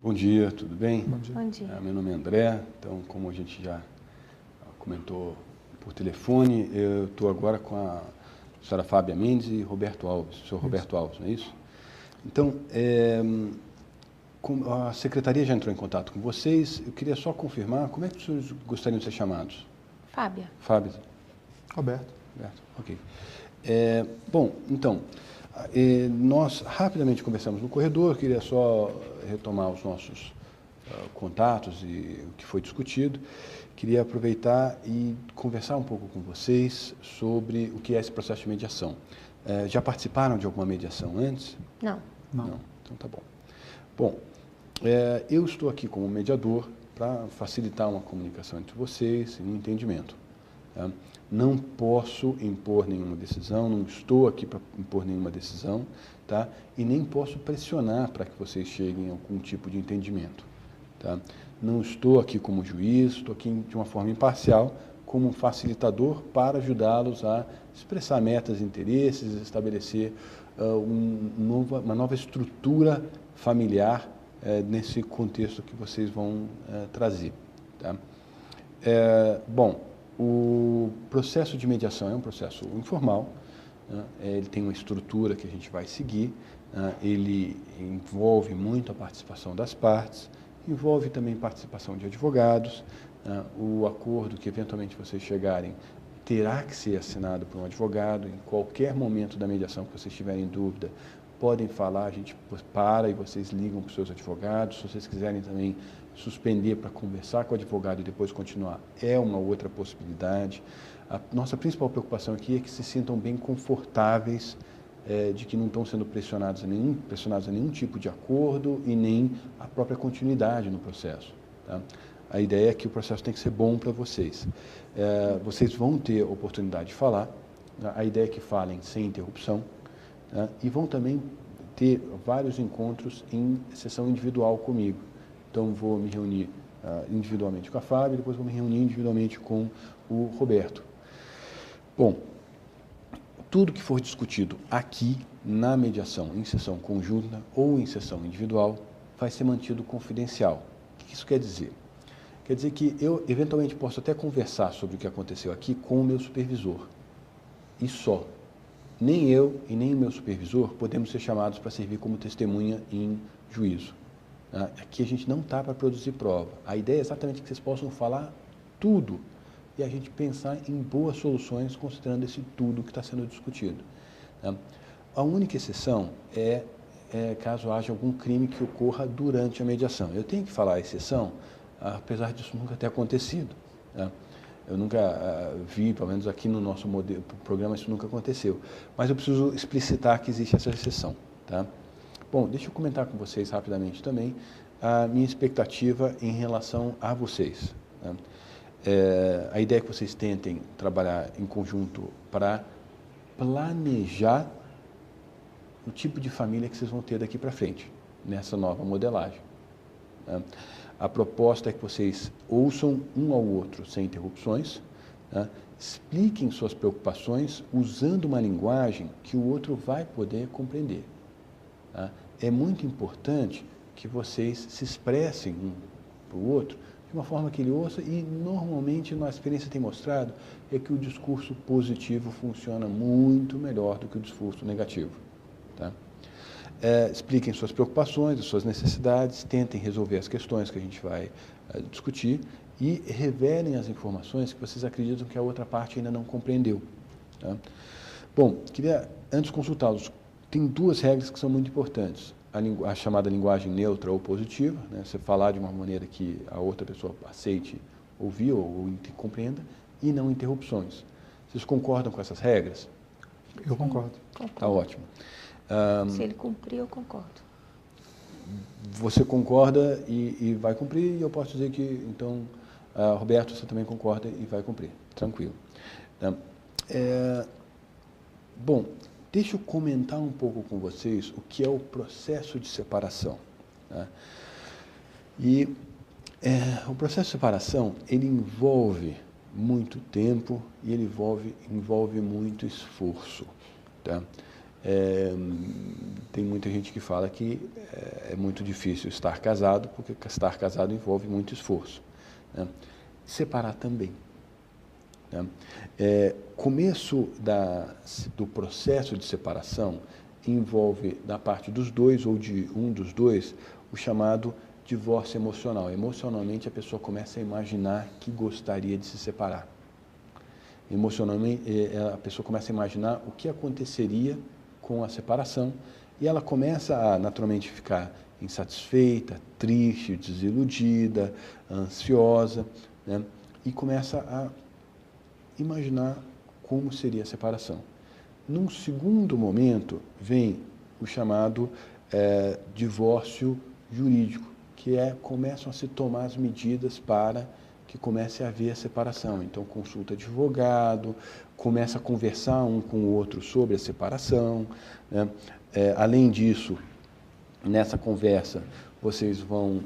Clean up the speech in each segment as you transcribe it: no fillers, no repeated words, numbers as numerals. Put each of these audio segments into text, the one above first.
Bom dia, tudo bem? Bom dia. Bom dia. Meu nome é André, então como a gente já comentou por telefone, eu estou agora com a senhora Fábia Mendes e Roberto Alves, o senhor Roberto Alves, não é isso? Então, a secretaria já entrou em contato com vocês, eu queria só confirmar, como é que os senhores gostariam de ser chamados? Fábia. Fábio? Roberto. Roberto, ok. Bom, então, nós rapidamente conversamos no corredor, queria só retomar os nossos contatos e o que foi discutido. Queria aproveitar e conversar um pouco com vocês sobre o que é esse processo de mediação. Já participaram de alguma mediação antes? Não. Não. Então tá bom. Bom, eu estou aqui como mediador para facilitar uma comunicação entre vocês e um entendimento. Tá? Não posso impor nenhuma decisão, não estou aqui para impor nenhuma decisão, tá? E nem posso pressionar para que vocês cheguem a algum tipo de entendimento. Tá? Não estou aqui como juiz, estou aqui de uma forma imparcial, como um facilitador para ajudá-los a expressar metas e interesses, estabelecer uma nova estrutura familiar nesse contexto que vocês vão trazer. Tá? Bom, o processo de mediação é um processo informal, né? Ele tem uma estrutura que a gente vai seguir, né? Ele envolve muito a participação das partes, envolve também participação de advogados, né? O acordo que eventualmente vocês chegarem terá que ser assinado por um advogado. Em qualquer momento da mediação que vocês tiverem dúvida, podem falar, a gente para e vocês ligam para os seus advogados. Se vocês quiserem também suspender para conversar com o advogado e depois continuar, é uma outra possibilidade. A nossa principal preocupação aqui é que se sintam bem confortáveis, de que não estão sendo pressionados a nenhum tipo de acordo e nem a própria continuidade no processo. Tá? A ideia é que o processo tem que ser bom para vocês. Vocês vão ter oportunidade de falar, a ideia é que falem sem interrupção, tá? E vão também ter vários encontros em sessão individual comigo. Então, vou me reunir individualmente com a Fábia, depois vou me reunir individualmente com o Roberto. Bom, tudo que for discutido aqui na mediação, em sessão conjunta ou em sessão individual, vai ser mantido confidencial. O que isso quer dizer? Quer dizer que eu, eventualmente, posso até conversar sobre o que aconteceu aqui com o meu supervisor. E só. Nem eu e nem o meu supervisor podemos ser chamados para servir como testemunha em juízo. Aqui a gente não está para produzir prova. A ideia é exatamente que vocês possam falar tudo e a gente pensar em boas soluções considerando esse tudo que está sendo discutido. A única exceção é caso haja algum crime que ocorra durante a mediação. Eu tenho que falar a exceção, apesar disso nunca ter acontecido. Eu nunca vi, pelo menos aqui no nosso programa, isso nunca aconteceu. Mas eu preciso explicitar que existe essa exceção. Tá? Bom, deixa eu comentar com vocês rapidamente também a minha expectativa em relação a vocês. Tá? A ideia é que vocês tentem trabalhar em conjunto para planejar o tipo de família que vocês vão ter daqui para frente, nessa nova modelagem. Tá? A proposta é que vocês ouçam um ao outro sem interrupções, tá? Expliquem suas preocupações usando uma linguagem que o outro vai poder compreender. Tá? É muito importante que vocês se expressem um para o outro de uma forma que ele ouça e, normalmente, a experiência tem mostrado é que o discurso positivo funciona muito melhor do que o discurso negativo. Tá? Expliquem suas preocupações, suas necessidades, tentem resolver as questões que a gente vai discutir e revelem as informações que vocês acreditam que a outra parte ainda não compreendeu. Tá? Bom, queria antes consultá-los. Tem duas regras que são muito importantes. A chamada linguagem neutra ou positiva, né? Você falar de uma maneira que a outra pessoa aceite ouvir ou compreenda, e não interrupções. Vocês concordam com essas regras? Eu concordo. Tá ótimo. Se ele cumprir, eu concordo. Você concorda e vai cumprir, e eu posso dizer que, então, Roberto, você também concorda e vai cumprir. Tranquilo. Bom, deixa eu comentar um pouco com vocês o que é o processo de separação. Tá? O processo de separação, ele envolve muito tempo e ele envolve muito esforço. Tá? Tem muita gente que fala que é muito difícil estar casado, porque estar casado envolve muito esforço, né? Separar também, né? Começo do processo de separação envolve, da parte dos dois ou de um dos dois, o chamado divórcio emocional. Emocionalmente, a pessoa começa a imaginar que gostaria de se separar. Emocionalmente, a pessoa começa a imaginar o que aconteceria com a separação e ela começa a, naturalmente, ficar insatisfeita, triste, desiludida, ansiosa, né? E começa a imaginar como seria a separação. Num segundo momento, vem o chamado divórcio jurídico, que começam a se tomar as medidas para que comece a haver a separação. Então, consulta advogado, começa a conversar um com o outro sobre a separação, né? Além disso, nessa conversa, vocês vão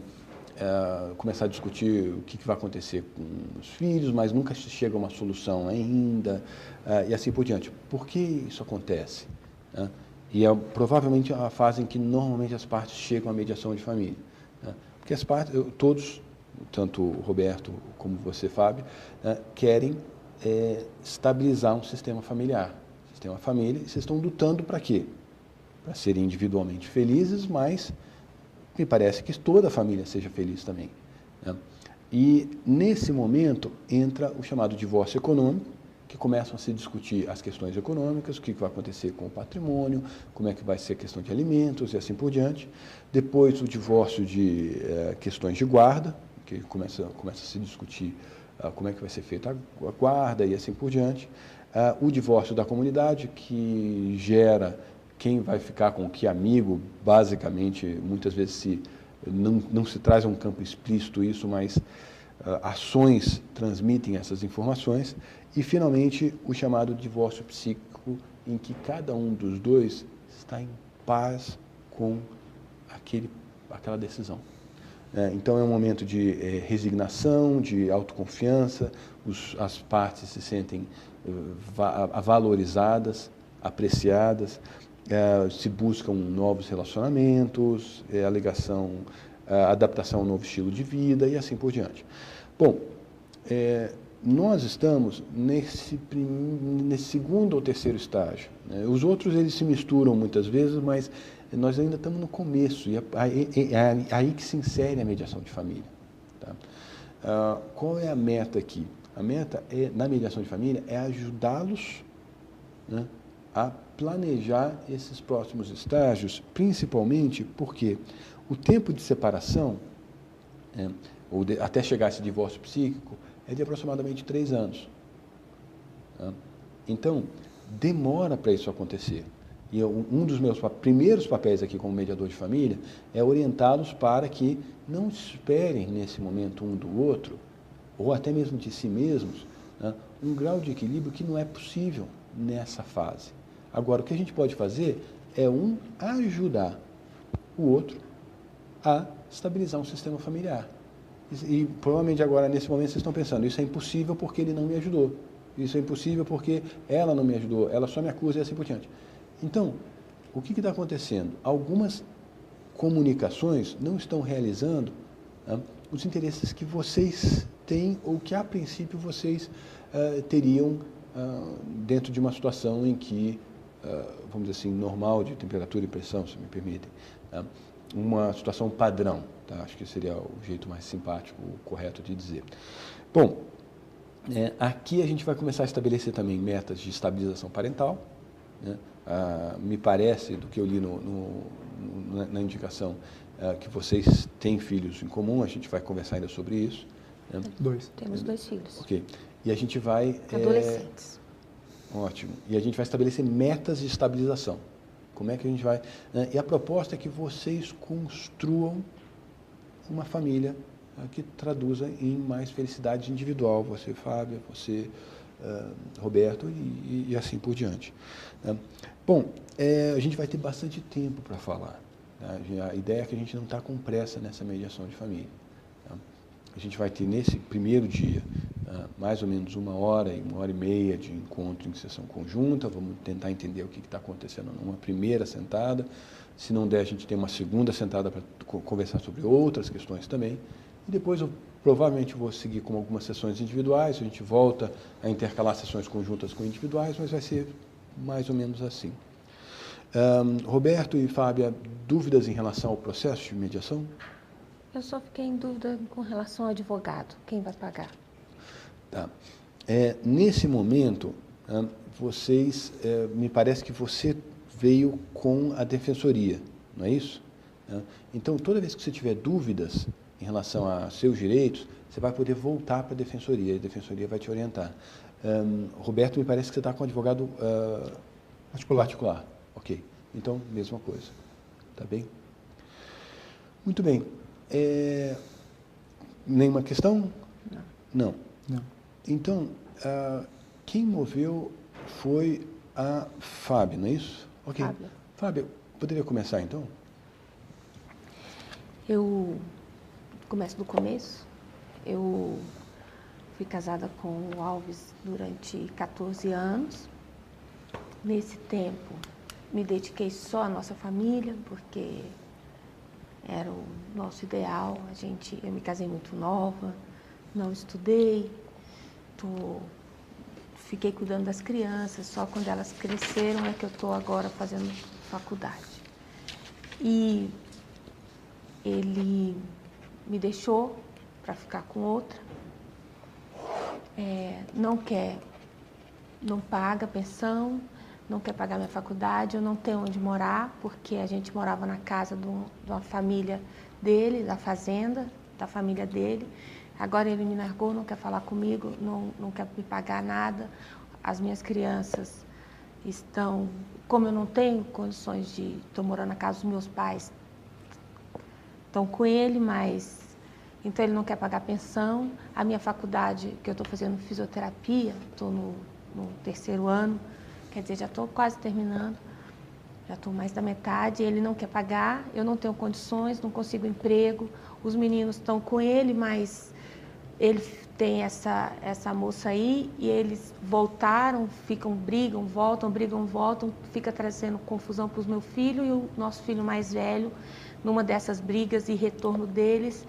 começar a discutir o que vai acontecer com os filhos, mas nunca se chega a uma solução ainda, e assim por diante. Por que isso acontece, né? E é provavelmente a fase em que normalmente as partes chegam à mediação de família, né? Porque as partes, todos, tanto o Roberto como você, Fábio, querem estabilizar um sistema familiar. Sistema família, e vocês estão lutando para quê? Para serem individualmente felizes, mas me parece que toda a família seja feliz também, né? E, nesse momento, entra o chamado divórcio econômico, que começam a se discutir as questões econômicas, o que vai acontecer com o patrimônio, como é que vai ser a questão de alimentos e assim por diante. Depois, o divórcio de questões de guarda, que começa a se discutir como é que vai ser feita a guarda e assim por diante. O divórcio da comunidade, que gera quem vai ficar com que amigo, basicamente, muitas vezes não se traz a um campo explícito isso, mas ações transmitem essas informações. E, finalmente, o chamado divórcio psíquico, em que cada um dos dois está em paz com aquela decisão. Então, é um momento de resignação, de autoconfiança, as partes se sentem valorizadas, apreciadas, se buscam novos relacionamentos, adaptação a um novo estilo de vida e assim por diante. Bom, nós estamos nesse segundo ou terceiro estágio, né? Os outros eles se misturam muitas vezes, mas nós ainda estamos no começo, e é aí que se insere a mediação de família, tá? Qual é a meta aqui? A meta na mediação de família é ajudá-los, né, a planejar esses próximos estágios, principalmente porque o tempo de separação, até chegar a esse divórcio psíquico, é de aproximadamente 3 anos. Tá? Então, demora para isso acontecer. E um dos meus primeiros papéis aqui como mediador de família é orientá-los para que não esperem nesse momento um do outro, ou até mesmo de si mesmos, né, um grau de equilíbrio que não é possível nessa fase. Agora, o que a gente pode fazer é ajudar o outro a estabilizar um sistema familiar. E provavelmente agora, nesse momento, vocês estão pensando, isso é impossível porque ele não me ajudou. Isso é impossível porque ela não me ajudou, ela só me acusa e assim por diante. Então, o que está acontecendo? Algumas comunicações não estão realizando, né, os interesses que vocês têm ou que, a princípio, vocês teriam dentro de uma situação em que, vamos dizer assim, normal de temperatura e pressão, se me permitem, tá? Uma situação padrão, tá? Acho que seria o jeito mais simpático, correto de dizer. Bom, aqui a gente vai começar a estabelecer também metas de estabilização parental, né? Me parece, do que eu li na indicação, que vocês têm filhos em comum, a gente vai conversar ainda sobre isso. Né? 2. Temos 2 filhos. Ok. E a gente vai... Adolescentes. Ótimo. E a gente vai estabelecer metas de estabilização. Como é que a gente vai... Né? E a proposta é que vocês construam uma família que traduza em mais felicidade individual. Você, Fábio, você, Roberto, e assim por diante. Né? Bom, a gente vai ter bastante tempo para falar. Tá? A ideia é que a gente não está com pressa nessa mediação de família. Tá? A gente vai ter, nesse primeiro dia, mais ou menos 1 hora e 1 hora e meia de encontro em sessão conjunta. Vamos tentar entender o que está acontecendo numa primeira sentada. Se não der, a gente tem uma segunda sentada para conversar sobre outras questões também. E depois eu provavelmente vou seguir com algumas sessões individuais. A gente volta a intercalar sessões conjuntas com individuais, mas vai ser mais ou menos assim. Roberto e Fábia, dúvidas em relação ao processo de mediação? Eu só fiquei em dúvida com relação ao advogado. Quem vai pagar? Tá. Nesse momento, me parece que você veio com a defensoria, não é isso? Então, toda vez que você tiver dúvidas em relação a seus direitos, você vai poder voltar para a defensoria, e a defensoria vai te orientar. Roberto, me parece que você está com um advogado particular. Ok. Então, mesma coisa. Tá bem? Muito bem. Nenhuma questão? Não. Não. Então, quem moveu foi a Fábia, não é isso? Ok. Fábia, poderia começar então? Eu começo do começo. Eu fui casada com o Alves durante 14 anos. Nesse tempo, me dediquei só à nossa família, porque era o nosso ideal. Eu me casei muito nova, não estudei, fiquei cuidando das crianças, só quando elas cresceram é que eu estou agora fazendo faculdade. E ele me deixou para ficar com outra, não paga pensão, não quer pagar minha faculdade, eu não tenho onde morar, porque a gente morava na casa de uma família dele, da fazenda, da família dele. Agora ele me largou, não quer falar comigo, não quer me pagar nada. As minhas crianças estão, como eu não tenho condições estou morando na casa dos meus pais, estão com ele, mas então ele não quer pagar pensão. A minha faculdade, que eu estou fazendo fisioterapia, estou no 3º ano, quer dizer, já estou quase terminando, já estou mais da metade, ele não quer pagar, eu não tenho condições, não consigo emprego, os meninos estão com ele, mas ele tem essa moça aí e eles voltaram, brigam, voltam, fica trazendo confusão para os meus filhos e o nosso filho mais velho, numa dessas brigas e retorno deles,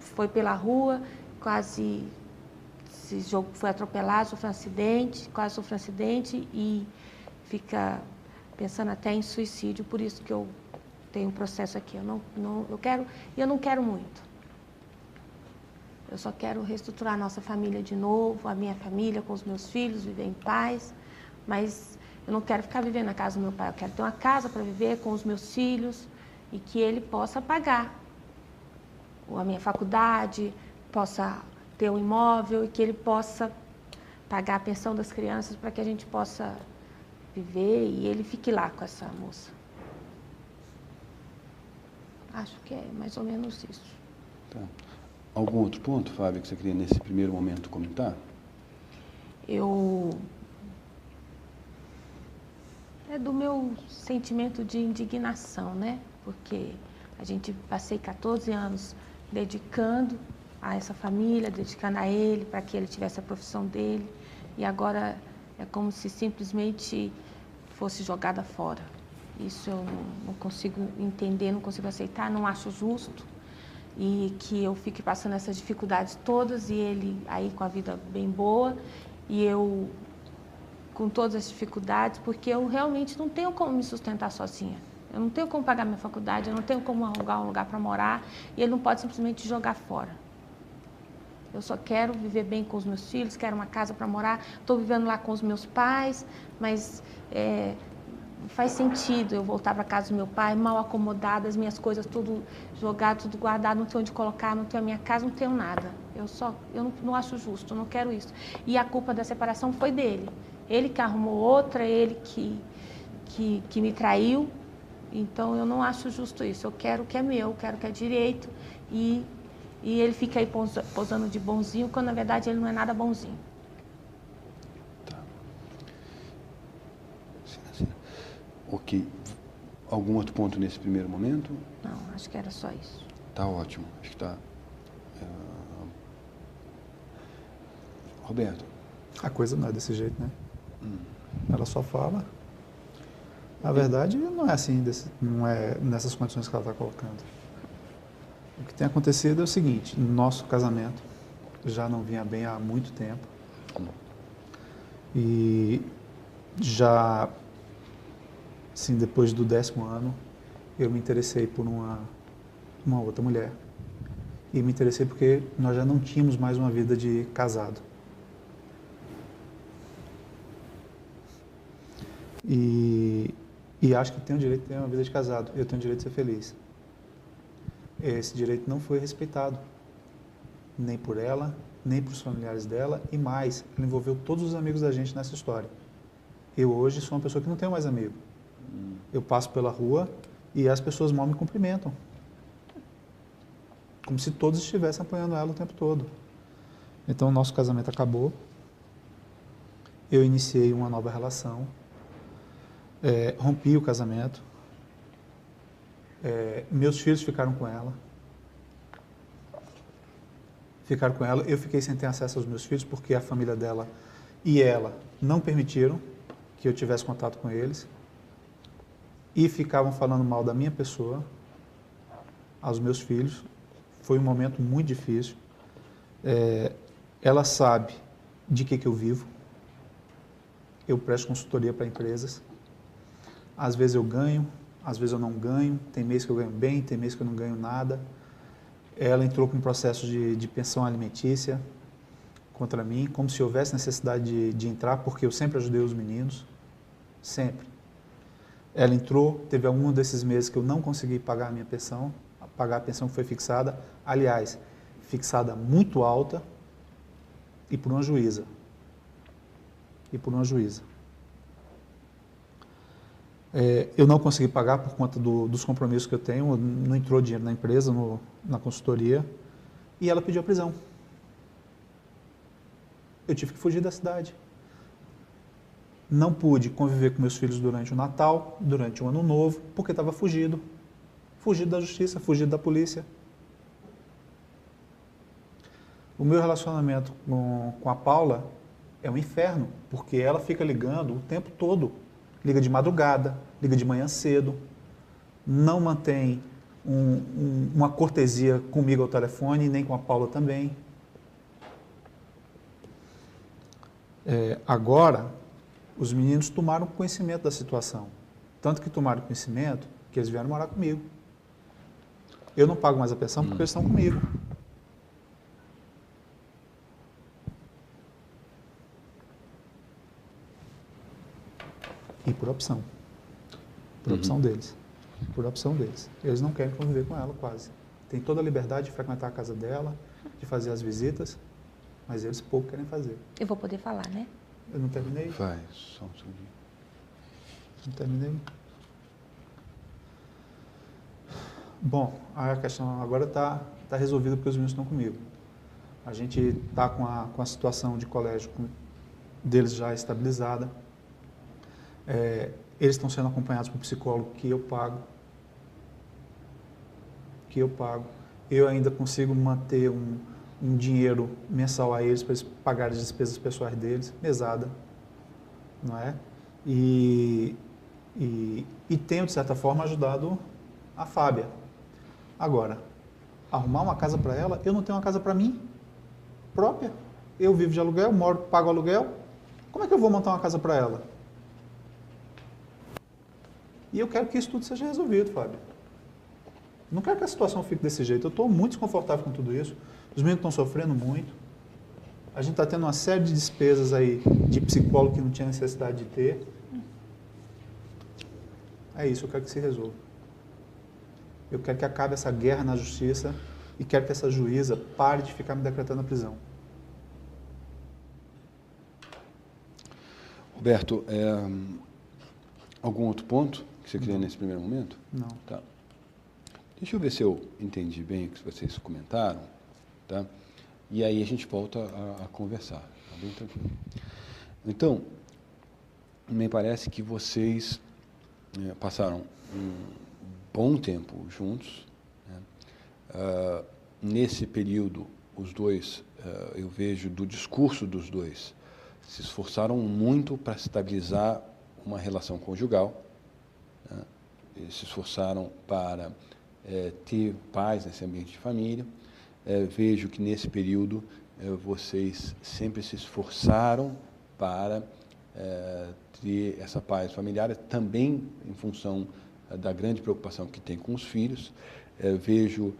foi pela rua, quase foi atropelado, quase sofreu um acidente e fica pensando até em suicídio, por isso que eu tenho um processo aqui. Eu não quero muito. Eu só quero reestruturar a nossa família de novo, a minha família com os meus filhos, viver em paz, mas eu não quero ficar vivendo na casa do meu pai, eu quero ter uma casa para viver com os meus filhos e que ele possa pagar a minha faculdade, possa ter um imóvel e que ele possa pagar a pensão das crianças para que a gente possa viver e ele fique lá com essa moça. Acho que é mais ou menos isso. Tá. Algum outro ponto, Fábio, que você queria nesse primeiro momento comentar? É do meu sentimento de indignação, né? Porque passei 14 anos dedicando a essa família, dedicando a ele, para que ele tivesse a profissão dele, e agora é como se simplesmente fosse jogada fora. Isso eu não consigo entender, não consigo aceitar, não acho justo, e que eu fique passando essas dificuldades todas, e ele aí com a vida bem boa, e eu com todas as dificuldades, porque eu realmente não tenho como me sustentar sozinha. Eu não tenho como pagar minha faculdade, eu não tenho como alugar um lugar para morar, e ele não pode simplesmente jogar fora. Eu só quero viver bem com os meus filhos, quero uma casa para morar, estou vivendo lá com os meus pais, mas não faz sentido eu voltar para casa do meu pai, mal acomodada, as minhas coisas tudo jogado, tudo guardado, não tenho onde colocar, não tenho a minha casa, não tenho nada. Eu não acho justo, não quero isso. E a culpa da separação foi dele. Ele que arrumou outra, ele que me traiu. Então, eu não acho justo isso. Eu quero o que é meu, eu quero o que é direito. E ele fica aí posando de bonzinho, quando na verdade ele não é nada bonzinho. Tá. Sim. Ok. Algum outro ponto nesse primeiro momento? Não, acho que era só isso. Tá ótimo. Acho que tá. Roberto. A coisa não é desse jeito, né? Ela só fala. Na verdade, não é assim, não é nessas condições que ela está colocando. O que tem acontecido é o seguinte, nosso casamento já não vinha bem há muito tempo. E já, assim, depois do 10º ano, eu me interessei por uma outra mulher. E me interessei porque nós já não tínhamos mais uma vida de casado. E acho que tenho o direito de ter uma vida de casado. Eu tenho o direito de ser feliz. Esse direito não foi respeitado. Nem por ela, nem por os familiares dela. E mais, ela envolveu todos os amigos da gente nessa história. Eu hoje sou uma pessoa que não tenho mais amigo. Eu passo pela rua e as pessoas mal me cumprimentam. Como se todos estivessem apoiando ela o tempo todo. Então, o nosso casamento acabou. Eu iniciei uma nova relação. Rompi o casamento. Meus filhos ficaram com ela. Eu fiquei sem ter acesso aos meus filhos porque a família dela e ela não permitiram que eu tivesse contato com eles. E ficavam falando mal da minha pessoa aos meus filhos. Foi um momento muito difícil. Ela sabe de que eu vivo. Eu presto consultoria para empresas. Às vezes eu ganho, às vezes eu não ganho. Tem mês que eu ganho bem, tem mês que eu não ganho nada. Ela entrou com um processo de pensão alimentícia contra mim, como se houvesse necessidade de entrar, porque eu sempre ajudei os meninos. Sempre. Ela entrou, teve algum desses meses que eu não consegui pagar a minha pensão, pagar a pensão que foi fixada. Aliás, fixada muito alta e por uma juíza. Eu não consegui pagar por conta dos compromissos que eu tenho, não entrou dinheiro na empresa, na consultoria, e ela pediu a prisão. Eu tive que fugir da cidade. Não pude conviver com meus filhos durante o Natal, durante o Ano Novo, porque estava fugido. Fugido da justiça, fugido da polícia. O meu relacionamento com a Paula é um inferno, porque ela fica ligando o tempo todo. Liga de madrugada, liga de manhã cedo, não mantém uma cortesia comigo ao telefone, nem com a Paula também. Agora, os meninos tomaram conhecimento da situação. Tanto que tomaram conhecimento que eles vieram morar comigo. Eu não pago mais a pensão porque eles estão comigo. E por opção. Por opção deles. Por opção deles. Eles não querem conviver com ela quase. Tem toda a liberdade de frequentar a casa dela, de fazer as visitas, mas eles pouco querem fazer. Eu vou poder falar, né? Eu não terminei? Vai, só um segundinho. Não terminei? Bom, a questão agora está resolvida porque os meninos estão comigo. A gente está com a situação de colégio deles já estabilizada. Eles estão sendo acompanhados por um psicólogo que eu pago. Eu ainda consigo manter um dinheiro mensal a eles para eles pagarem as despesas pessoais deles, mesada, não é? E tenho, de certa forma, ajudado a Fábia. Agora, arrumar uma casa para ela, eu não tenho uma casa para mim própria. Eu vivo de aluguel, pago aluguel. Como é que eu vou montar uma casa para ela? E eu quero que isso tudo seja resolvido, Fábio. Não quero que a situação fique desse jeito. Eu estou muito desconfortável com tudo isso. Os meninos estão sofrendo muito. A gente está tendo uma série de despesas aí de psicólogo que não tinha necessidade de ter. É isso, eu quero que se resolva. Eu quero que acabe essa guerra na justiça e quero que essa juíza pare de ficar me decretando a prisão. Roberto, algum outro ponto que você queria nesse primeiro momento? Não. Tá. Deixa eu ver se eu entendi bem o que vocês comentaram, tá? E aí a gente volta a conversar, tá bem tranquilo. Então, me parece que vocês passaram um bom tempo juntos, né? Nesse período, os dois eu vejo do discurso dos dois, se esforçaram muito para estabilizar uma relação conjugal, né? Eles se esforçaram para ter paz nesse ambiente de família. Vejo que nesse período vocês sempre se esforçaram para ter essa paz familiar, também em função da grande preocupação que tem com os filhos. Vejo,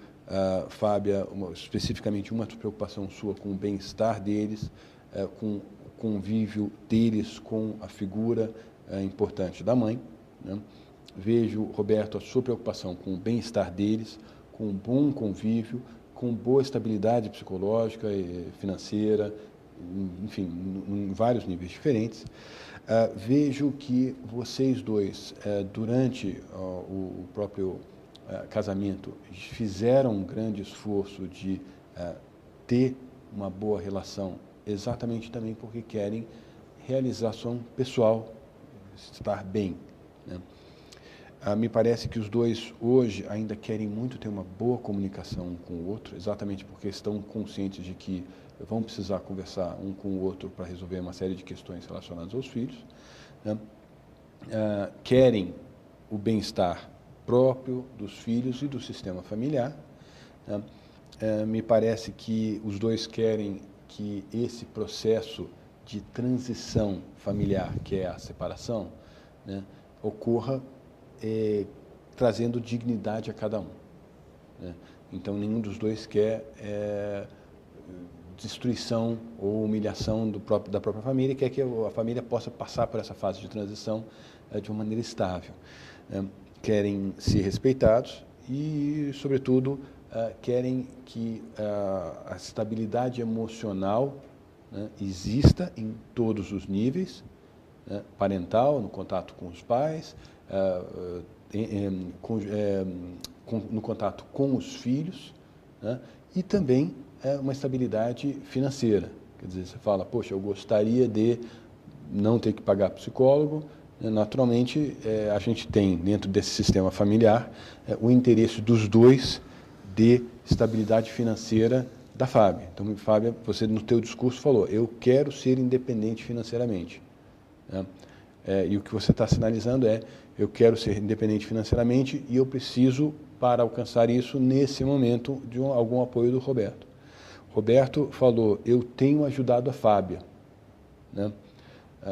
Fábia, especificamente uma preocupação sua com o bem-estar deles, com o convívio deles com a figura importante da mãe, né? Vejo, Roberto, a sua preocupação com o bem-estar deles, com um bom convívio, com boa estabilidade psicológica e financeira, enfim, em vários níveis diferentes. Vejo que vocês dois, durante o próprio casamento, fizeram um grande esforço de ter uma boa relação, exatamente também porque querem realização pessoal, estar bem, né? Me parece que os dois hoje ainda querem muito ter uma boa comunicação um com o outro, exatamente porque estão conscientes de que vão precisar conversar um com o outro para resolver uma série de questões relacionadas aos filhos, né? Querem o bem-estar próprio dos filhos e do sistema familiar, né? Me parece que os dois querem que esse processo de transição familiar, que é a separação, né, ocorra trazendo dignidade a cada um, né? Então, nenhum dos dois quer destruição ou humilhação da própria família, quer que a família possa passar por essa fase de transição de uma maneira estável, né? Querem ser respeitados e, sobretudo, querem que a estabilidade emocional, né, exista em todos os níveis, né, parental, no contato com os pais, no contato com os filhos, né, e também uma estabilidade financeira. Quer dizer, você fala, poxa, eu gostaria de não ter que pagar psicólogo. Naturalmente, a gente tem, dentro desse sistema familiar, o interesse dos dois de estabilidade financeira da Fábia. Então, Fábia, você no teu discurso falou, eu quero ser independente financeiramente, né? E o que você está sinalizando eu quero ser independente financeiramente e eu preciso, para alcançar isso, nesse momento, de algum apoio do Roberto. Roberto falou, eu tenho ajudado a Fábia, né?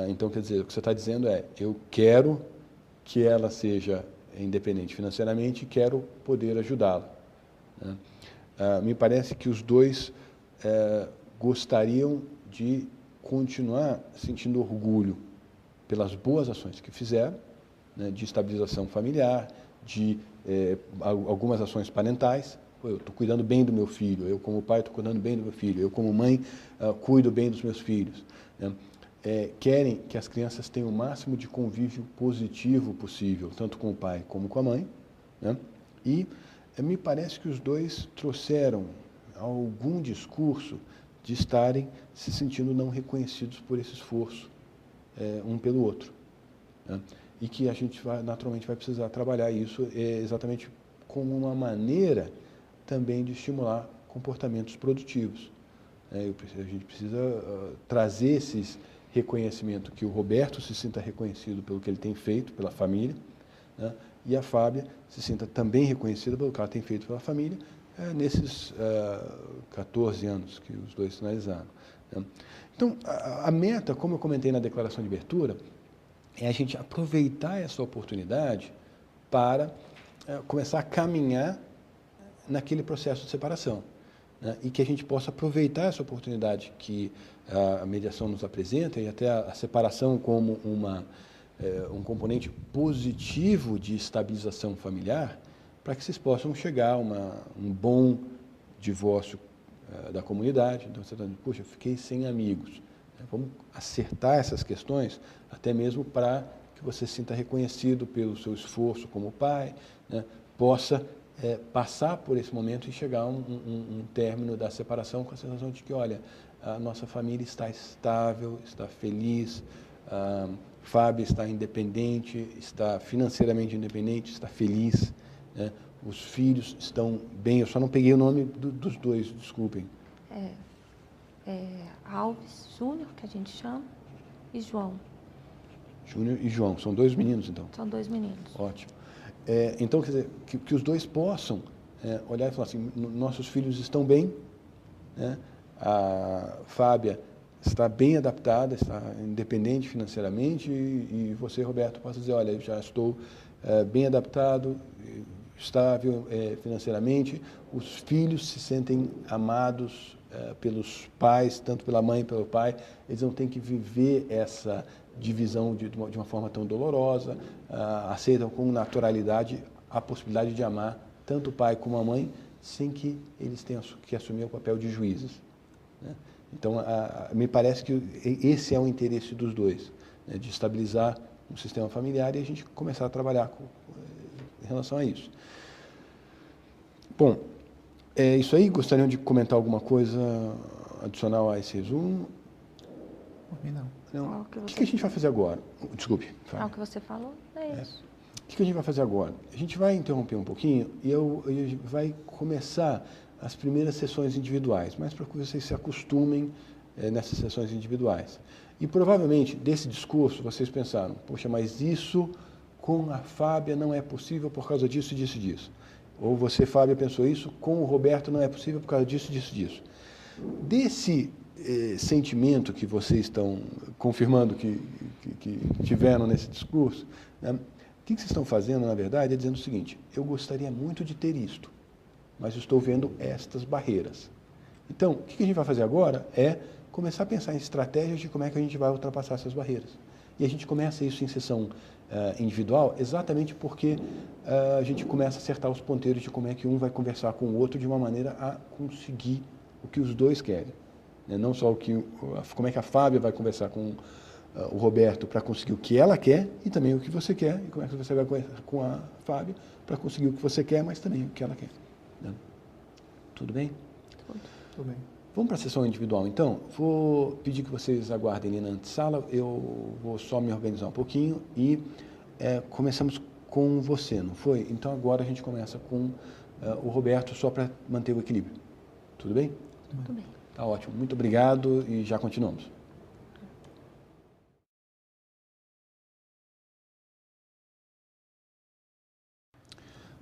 Então, quer dizer, o que você está dizendo eu quero que ela seja independente financeiramente e quero poder ajudá-la, né? Me parece que os dois gostariam de continuar sentindo orgulho pelas boas ações que fizeram, né, de estabilização familiar, de algumas ações parentais. Eu estou cuidando bem do meu filho, eu como pai estou cuidando bem do meu filho, eu como mãe cuido bem dos meus filhos, né? Querem que as crianças tenham o máximo de convívio positivo possível, tanto com o pai como com a mãe, né? E me parece que os dois trouxeram algum discurso de estarem se sentindo não reconhecidos por esse esforço um pelo outro, né? E que a gente naturalmente vai precisar trabalhar isso exatamente como uma maneira também de estimular comportamentos produtivos. A gente precisa trazer esses reconhecimento, que o Roberto se sinta reconhecido pelo que ele tem feito pela família, né? E a Fábia se sinta também reconhecida pelo que ela tem feito pela família nesses 14 anos que os dois sinalizaram, né? Então, a meta, como eu comentei na declaração de abertura, é a gente aproveitar essa oportunidade para começar a caminhar naquele processo de separação, né? E que a gente possa aproveitar essa oportunidade que a mediação nos apresenta e até a separação como um componente positivo de estabilização familiar, para que vocês possam chegar a um bom divórcio da comunidade. Então, você está dizendo, poxa, eu fiquei sem amigos. Vamos acertar essas questões, até mesmo para que você se sinta reconhecido pelo seu esforço como pai, né? Possa passar por esse momento e chegar a um término da separação com a sensação de que, olha, a nossa família está estável, está feliz, Fábio está independente, está financeiramente independente, está feliz, né? Os filhos estão bem. Eu só não peguei o nome dos dois, desculpem. Alves Júnior, que a gente chama, e João. Júnior e João, são 2 meninos, então? São 2 meninos. Ótimo. Então, quer dizer, que os dois possam olhar e falar assim, nossos filhos estão bem, né? A Fábia está bem adaptada, está independente financeiramente, e você, Roberto, possa dizer, olha, eu já estou bem adaptado, estável financeiramente, os filhos se sentem amados pelos pais, tanto pela mãe pelo pai, eles não têm que viver essa divisão de uma forma tão dolorosa, aceitam com naturalidade a possibilidade de amar tanto o pai como a mãe, sem que eles tenham que assumir o papel de juízes, né? Então, me parece que esse é o interesse dos dois, né, de estabilizar um sistema familiar e a gente começar a trabalhar em relação a isso. Bom, é isso aí. Gostariam de comentar alguma coisa adicional a esse resumo? Não. O que a gente vai fazer agora? Desculpe. O que você falou é isso. O que a gente vai fazer agora? A gente vai interromper um pouquinho e vai começar as primeiras sessões individuais, mas para que vocês se acostumem nessas sessões individuais. E provavelmente, desse discurso, vocês pensaram, poxa, mas isso com a Fábia não é possível por causa disso, disso e disso. Ou você, Fábia, pensou isso, com o Roberto não é possível por causa disso, disso e disso. Desse sentimento que vocês estão confirmando que tiveram nesse discurso, né, o que vocês estão fazendo, na verdade, é dizendo o seguinte, eu gostaria muito de ter isto, mas estou vendo estas barreiras. Então, o que a gente vai fazer agora é começar a pensar em estratégias de como é que a gente vai ultrapassar essas barreiras. E a gente começa isso em sessão individual, exatamente porque a gente começa a acertar os ponteiros de como é que um vai conversar com o outro de uma maneira a conseguir o que os dois querem. Não só como é que a Fábia vai conversar com o Roberto para conseguir o que ela quer e também o que você quer, e como é que você vai conversar com a Fábia para conseguir o que você quer, mas também o que ela quer. Tudo bem? Tudo bem. Vamos para a sessão individual, então? Vou pedir que vocês aguardem ali na antessala, eu vou só me organizar um pouquinho e começamos com você, não foi? Então agora a gente começa com o Roberto, só para manter o equilíbrio. Tudo bem? Tudo bem. Tá ótimo, muito obrigado e já continuamos.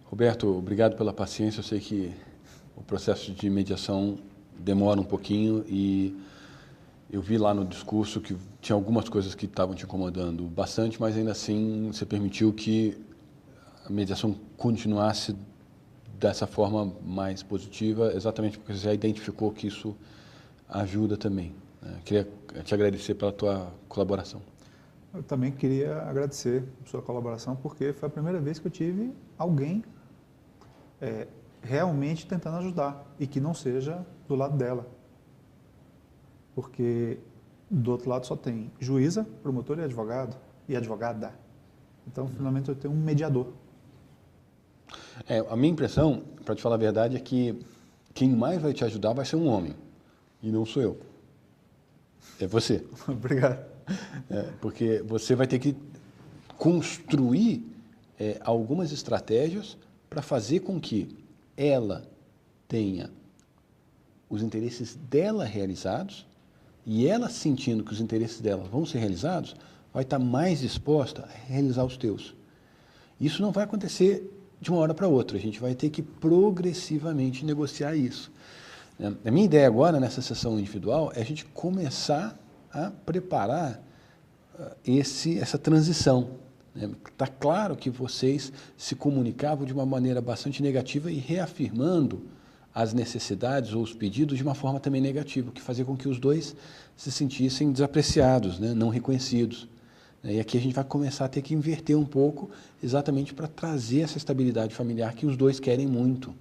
Roberto, obrigado pela paciência, eu sei que o processo de mediação demora um pouquinho e eu vi lá no discurso que tinha algumas coisas que estavam te incomodando bastante, mas ainda assim você permitiu que a mediação continuasse dessa forma mais positiva, exatamente porque você já identificou que isso ajuda também. Queria te agradecer pela tua colaboração. Eu também queria agradecer a sua colaboração, porque foi a primeira vez que eu tive alguém realmente tentando ajudar e que não seja do lado dela. Porque do outro lado só tem juíza, promotor e advogada. Então, finalmente, eu tenho um mediador. A minha impressão, para te falar a verdade, é que quem mais vai te ajudar vai ser um homem, e não sou eu. É você. Obrigado. Porque você vai ter que construir algumas estratégias para fazer com que ela tenha os interesses dela realizados e ela, sentindo que os interesses dela vão ser realizados, vai estar mais disposta a realizar os teus. Isso não vai acontecer de uma hora para outra, a gente vai ter que progressivamente negociar isso. A minha ideia agora, nessa sessão individual, é a gente começar a preparar essa transição. Está claro que vocês se comunicavam de uma maneira bastante negativa e reafirmando as necessidades ou os pedidos de uma forma também negativa, que fazia com que os dois se sentissem desapreciados, não reconhecidos. E aqui a gente vai começar a ter que inverter um pouco, exatamente para trazer essa estabilidade familiar que os dois querem muito.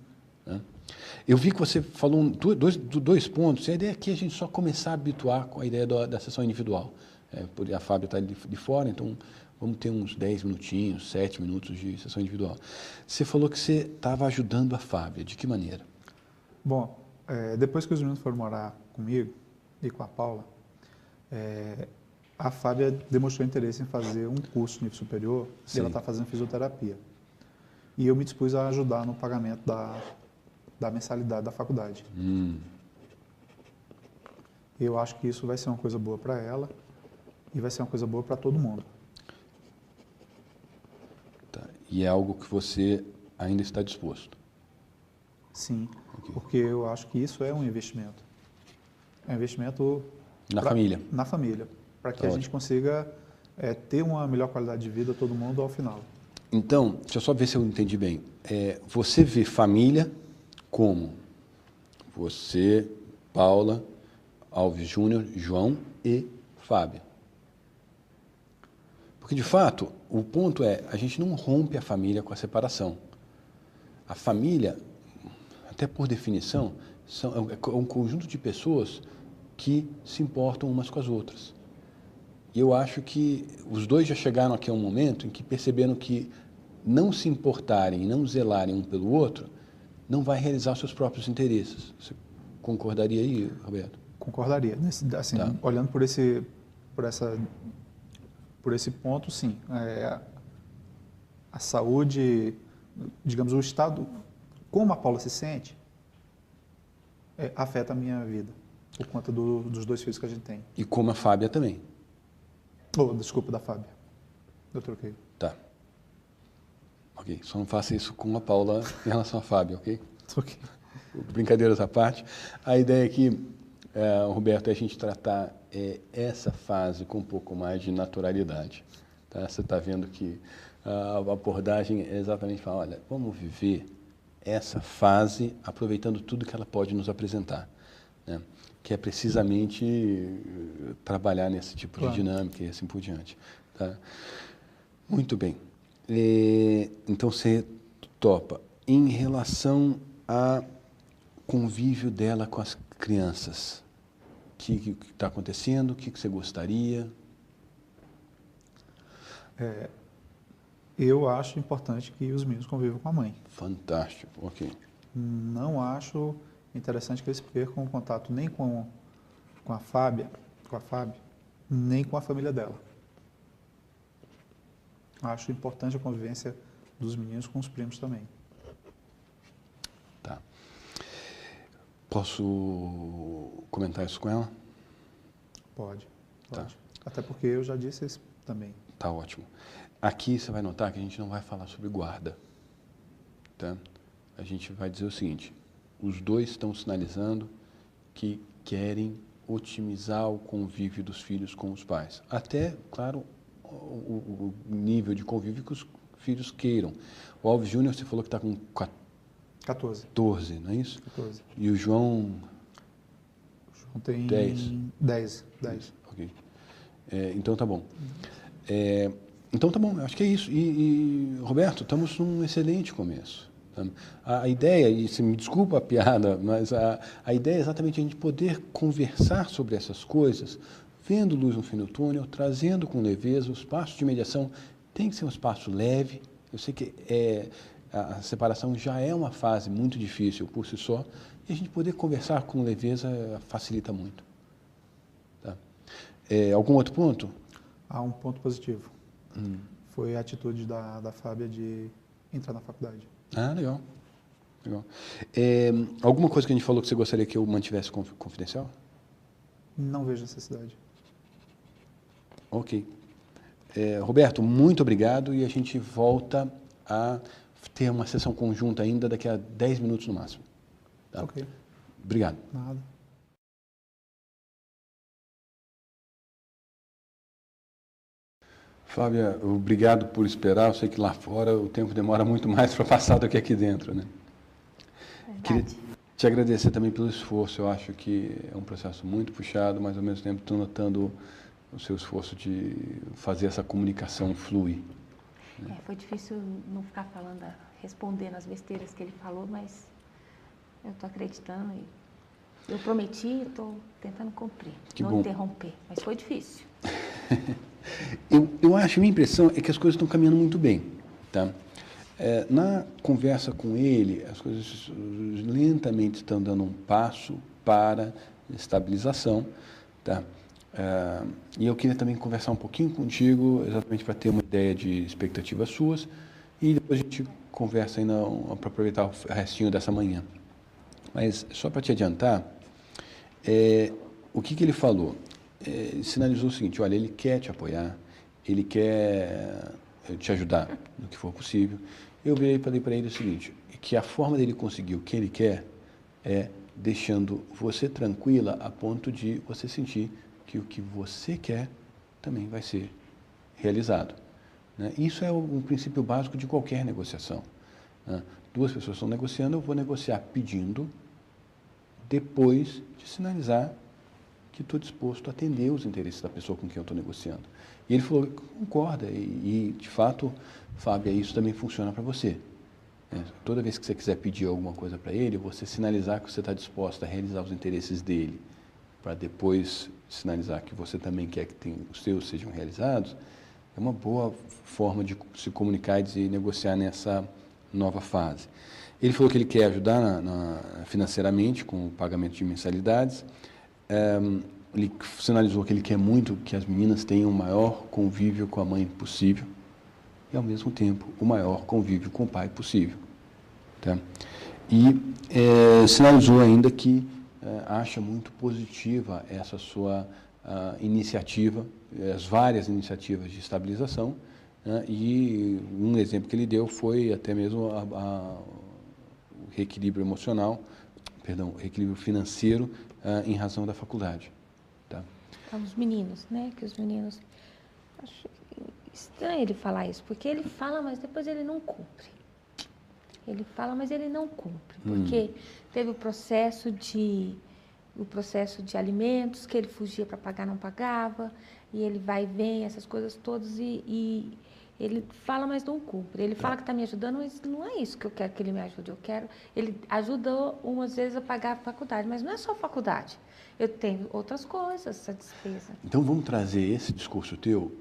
Eu vi que você falou dois pontos, e a ideia aqui é a gente só começar a habituar com a ideia da sessão individual. A Fábia está de fora, então vamos ter uns 10 minutinhos, 7 minutos de sessão individual. Você falou que você estava ajudando a Fábia, de que maneira? Bom, depois que os meninos foram morar comigo e com a Paula, a Fábia demonstrou interesse em fazer um curso de nível superior. Sim. E ela está fazendo fisioterapia. E eu me dispus a ajudar no pagamento da mensalidade da faculdade. Eu acho que isso vai ser uma coisa boa para ela e vai ser uma coisa boa para todo mundo. Tá. E é algo que você ainda está disposto? Sim, Ok. porque eu acho que isso é um investimento. É um investimento Na família? Na família, para que Tá a ótimo. gente consiga ter uma melhor qualidade de vida todo mundo ao final. Então, deixa eu só ver se eu entendi bem. Você vê família como você, Paula, Alves Júnior, João e Fábio. Porque, de fato, o ponto é, a gente não rompe a família com a separação. A família, até por definição, é um conjunto de pessoas que se importam umas com as outras. E eu acho que os dois já chegaram aqui a um momento em que perceberam que não se importarem e não zelarem um pelo outro não vai realizar seus próprios interesses. Você concordaria aí, Roberto? Concordaria. Assim, Tá. olhando por esse ponto, sim. A saúde, digamos, o estado, como a Paula se sente, afeta a minha vida, por conta dos 2 filhos que a gente tem. E como a Fábia também. Oh, desculpa, da Fábia. Eu troquei. Tá. Ok, só não faça isso com a Paula em relação à Fábia, ok? Troquei. Brincadeiras à parte. A ideia aqui, Roberto, é a gente tratar essa fase com um pouco mais de naturalidade. Tá? Você está vendo que a abordagem é exatamente falar, olha, vamos viver essa fase aproveitando tudo que ela pode nos apresentar, né? Que é precisamente trabalhar nesse tipo de dinâmica e assim por diante. Tá? Muito bem. Então você topa. Em relação a convívio dela com as crianças, o que está acontecendo? O que você gostaria? Eu acho importante que os meninos convivam com a mãe. Fantástico, ok. Não acho interessante que eles percam o contato nem com a Fábia, nem com a família dela. Acho importante a convivência dos meninos com os primos também. Tá. Posso comentar isso com ela? Pode. Tá. Até porque eu já disse isso também. Tá ótimo. Aqui você vai notar que a gente não vai falar sobre guarda. Tá? A gente vai dizer o seguinte, os dois estão sinalizando que querem otimizar o convívio dos filhos com os pais. Até, claro, o nível de convívio que os filhos queiram. O Alves Júnior, você falou que está com 14, não é isso? 14. E o João... O João tem 10. 10. Ok. Então tá bom. Então tá bom, eu acho que é isso. E Roberto, estamos num excelente começo. A ideia, e se me desculpa a piada, mas a ideia é exatamente a gente poder conversar sobre essas coisas, vendo luz no fim do túnel, trazendo com leveza. Os passos de mediação tem que ser um espaço leve. Eu sei que a separação já é uma fase muito difícil por si só, e a gente poder conversar com leveza facilita muito. Tá? Algum outro ponto? Há um ponto positivo. Foi a atitude da Fábia de entrar na faculdade. Ah, legal. Legal. Alguma coisa que a gente falou que você gostaria que eu mantivesse confidencial? Não vejo necessidade. Ok. Roberto, muito obrigado e a gente volta a ter uma sessão conjunta ainda daqui a 10 minutos no máximo. Tá? Ok. Obrigado. Nada. Fábia, obrigado por esperar. Eu sei que lá fora o tempo demora muito mais para passar do que aqui dentro, né? Queria te agradecer também pelo esforço. Eu acho que é um processo muito puxado, mas ao mesmo tempo estou notando o seu esforço de fazer essa comunicação fluir. Foi difícil não ficar falando, respondendo as besteiras que ele falou, mas eu estou acreditando e eu prometi e estou tentando cumprir, Que não bom. interromper, mas foi difícil. Eu acho, minha impressão é que as coisas estão caminhando muito bem, tá? Na conversa com ele, as coisas lentamente estão dando um passo para estabilização, tá? E eu queria também conversar um pouquinho contigo, exatamente para ter uma ideia de expectativas suas, e depois a gente conversa ainda para aproveitar o restinho dessa manhã. Mas só para te adiantar, o que ele falou? Ele sinalizou o seguinte, olha, ele quer te apoiar, ele quer te ajudar no que for possível. Eu virei e falei para ele o seguinte, que a forma dele conseguir o que ele quer é deixando você tranquila a ponto de você sentir que o que você quer também vai ser realizado. Né? Isso é um princípio básico de qualquer negociação. Né? Duas pessoas estão negociando, eu vou negociar pedindo, depois de sinalizar que estou disposto a atender os interesses da pessoa com quem eu estou negociando. E ele falou, concorda, e de fato, Fábio, isso também funciona para você. Toda vez que você quiser pedir alguma coisa para ele, você sinalizar que você está disposto a realizar os interesses dele, para depois sinalizar que você também quer que os seus sejam realizados, é uma boa forma de se comunicar e de negociar nessa nova fase. Ele falou que ele quer ajudar financeiramente com o pagamento de mensalidades. Ele sinalizou que ele quer muito que as meninas tenham o maior convívio com a mãe possível e, ao mesmo tempo, o maior convívio com o pai possível. Tá? E sinalizou ainda que acha muito positiva essa sua iniciativa, as várias iniciativas de estabilização, né? E um exemplo que ele deu foi até mesmo o reequilíbrio emocional, perdão, o reequilíbrio financeiro em razão da faculdade. Tá? Os meninos, né? Que os meninos... Acho estranho ele falar isso, porque ele fala, mas depois ele não cumpre. Ele fala, mas ele não cumpre, porque teve o processo de alimentos, que ele fugia para pagar, não pagava, e ele vai e vem, essas coisas todas, e ele fala, mas não cumpre. Ele fala que está me ajudando, mas não é isso que eu quero que ele me ajude. Ele ajudou umas vezes a pagar a faculdade, mas não é só a faculdade. Eu tenho outras coisas, essa despesa. Então vamos trazer esse discurso teu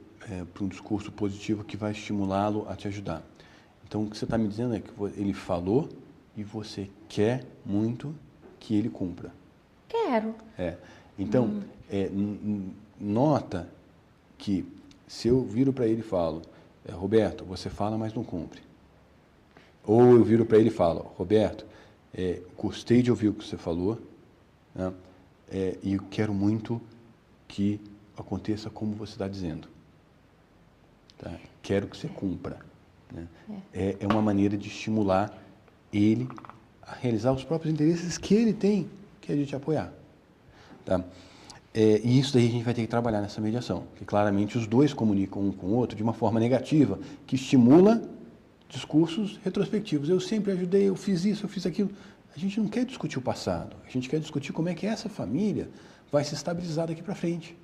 para um discurso positivo que vai estimulá-lo a te ajudar. Então, o que você está me dizendo é que ele falou e você quer muito que ele cumpra. Quero. Então, nota que se eu viro para ele e falo, Roberto, você fala, mas não cumpre. Ou eu viro para ele e falo, Roberto, gostei de ouvir o que você falou, né, e eu quero muito que aconteça como você está dizendo. Tá? Quero que você cumpra. Né? É uma maneira de estimular ele a realizar os próprios interesses que ele tem, que é de te apoiar. Tá? E isso daí a gente vai ter que trabalhar nessa mediação, porque claramente os dois comunicam um com o outro de uma forma negativa, que estimula discursos retrospectivos. Eu sempre ajudei, eu fiz isso, eu fiz aquilo. A gente não quer discutir o passado, a gente quer discutir como é que essa família vai se estabilizar daqui para frente.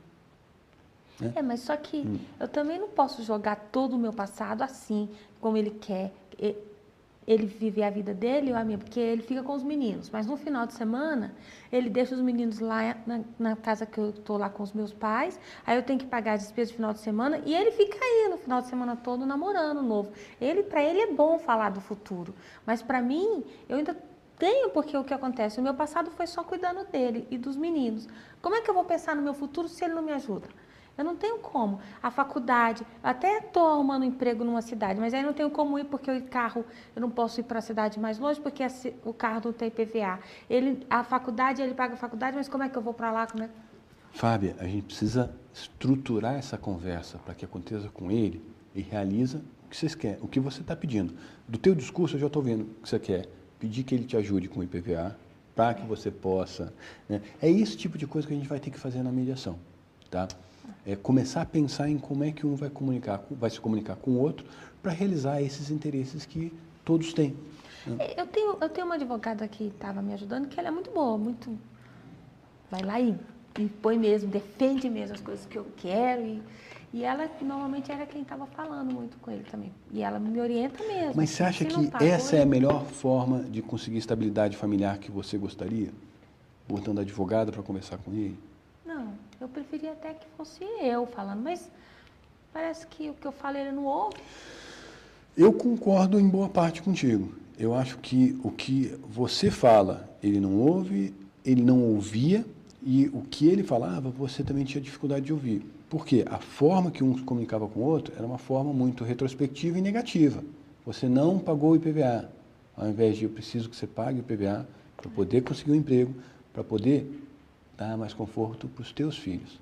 Né? Mas só que eu também não posso jogar todo o meu passado assim, como ele quer. Ele vive a vida dele ou a minha, porque ele fica com os meninos. Mas no final de semana, ele deixa os meninos lá na casa que eu estou lá com os meus pais. Aí eu tenho que pagar as despesas de final de semana. E ele fica aí no final de semana todo namorando novo. Para ele é bom falar do futuro. Mas para mim, eu ainda tenho, porque o que acontece? O meu passado foi só cuidando dele e dos meninos. Como é que eu vou pensar no meu futuro se ele não me ajuda? Eu não tenho como. A faculdade, até estou arrumando um emprego numa cidade, mas aí não tenho como ir porque o carro, eu não posso ir para a cidade mais longe porque o carro não tem IPVA. A faculdade, ele paga a faculdade, mas como é que eu vou para lá? Fábia, a gente precisa estruturar essa conversa para que aconteça com ele e realiza o que vocês querem, o que você está pedindo. Do teu discurso eu já estou vendo o que você quer. Pedir que ele te ajude com o IPVA para que você possa... Né? É esse tipo de coisa que a gente vai ter que fazer na mediação. Tá? Começar a pensar em como é que um vai se comunicar com o outro para realizar esses interesses que todos têm. Né? Eu tenho uma advogada que estava me ajudando, que ela é muito boa, muito... Vai lá e põe mesmo, defende mesmo as coisas que eu quero. E ela, normalmente, era quem estava falando muito com ele também. E ela me orienta mesmo. Mas você acha que essa é a melhor forma de conseguir estabilidade familiar que você gostaria? Botando a advogada para conversar com ele? Não, eu preferia até que fosse eu falando, mas parece que o que eu falo ele não ouve. Eu concordo em boa parte contigo. Eu acho que o que você fala, ele não ouve, ele não ouvia, e o que ele falava, você também tinha dificuldade de ouvir. Por quê? A forma que um se comunicava com o outro era uma forma muito retrospectiva e negativa. Você não pagou o IPVA, ao invés de eu preciso que você pague o IPVA para poder conseguir um emprego, para poder dar mais conforto para os teus filhos,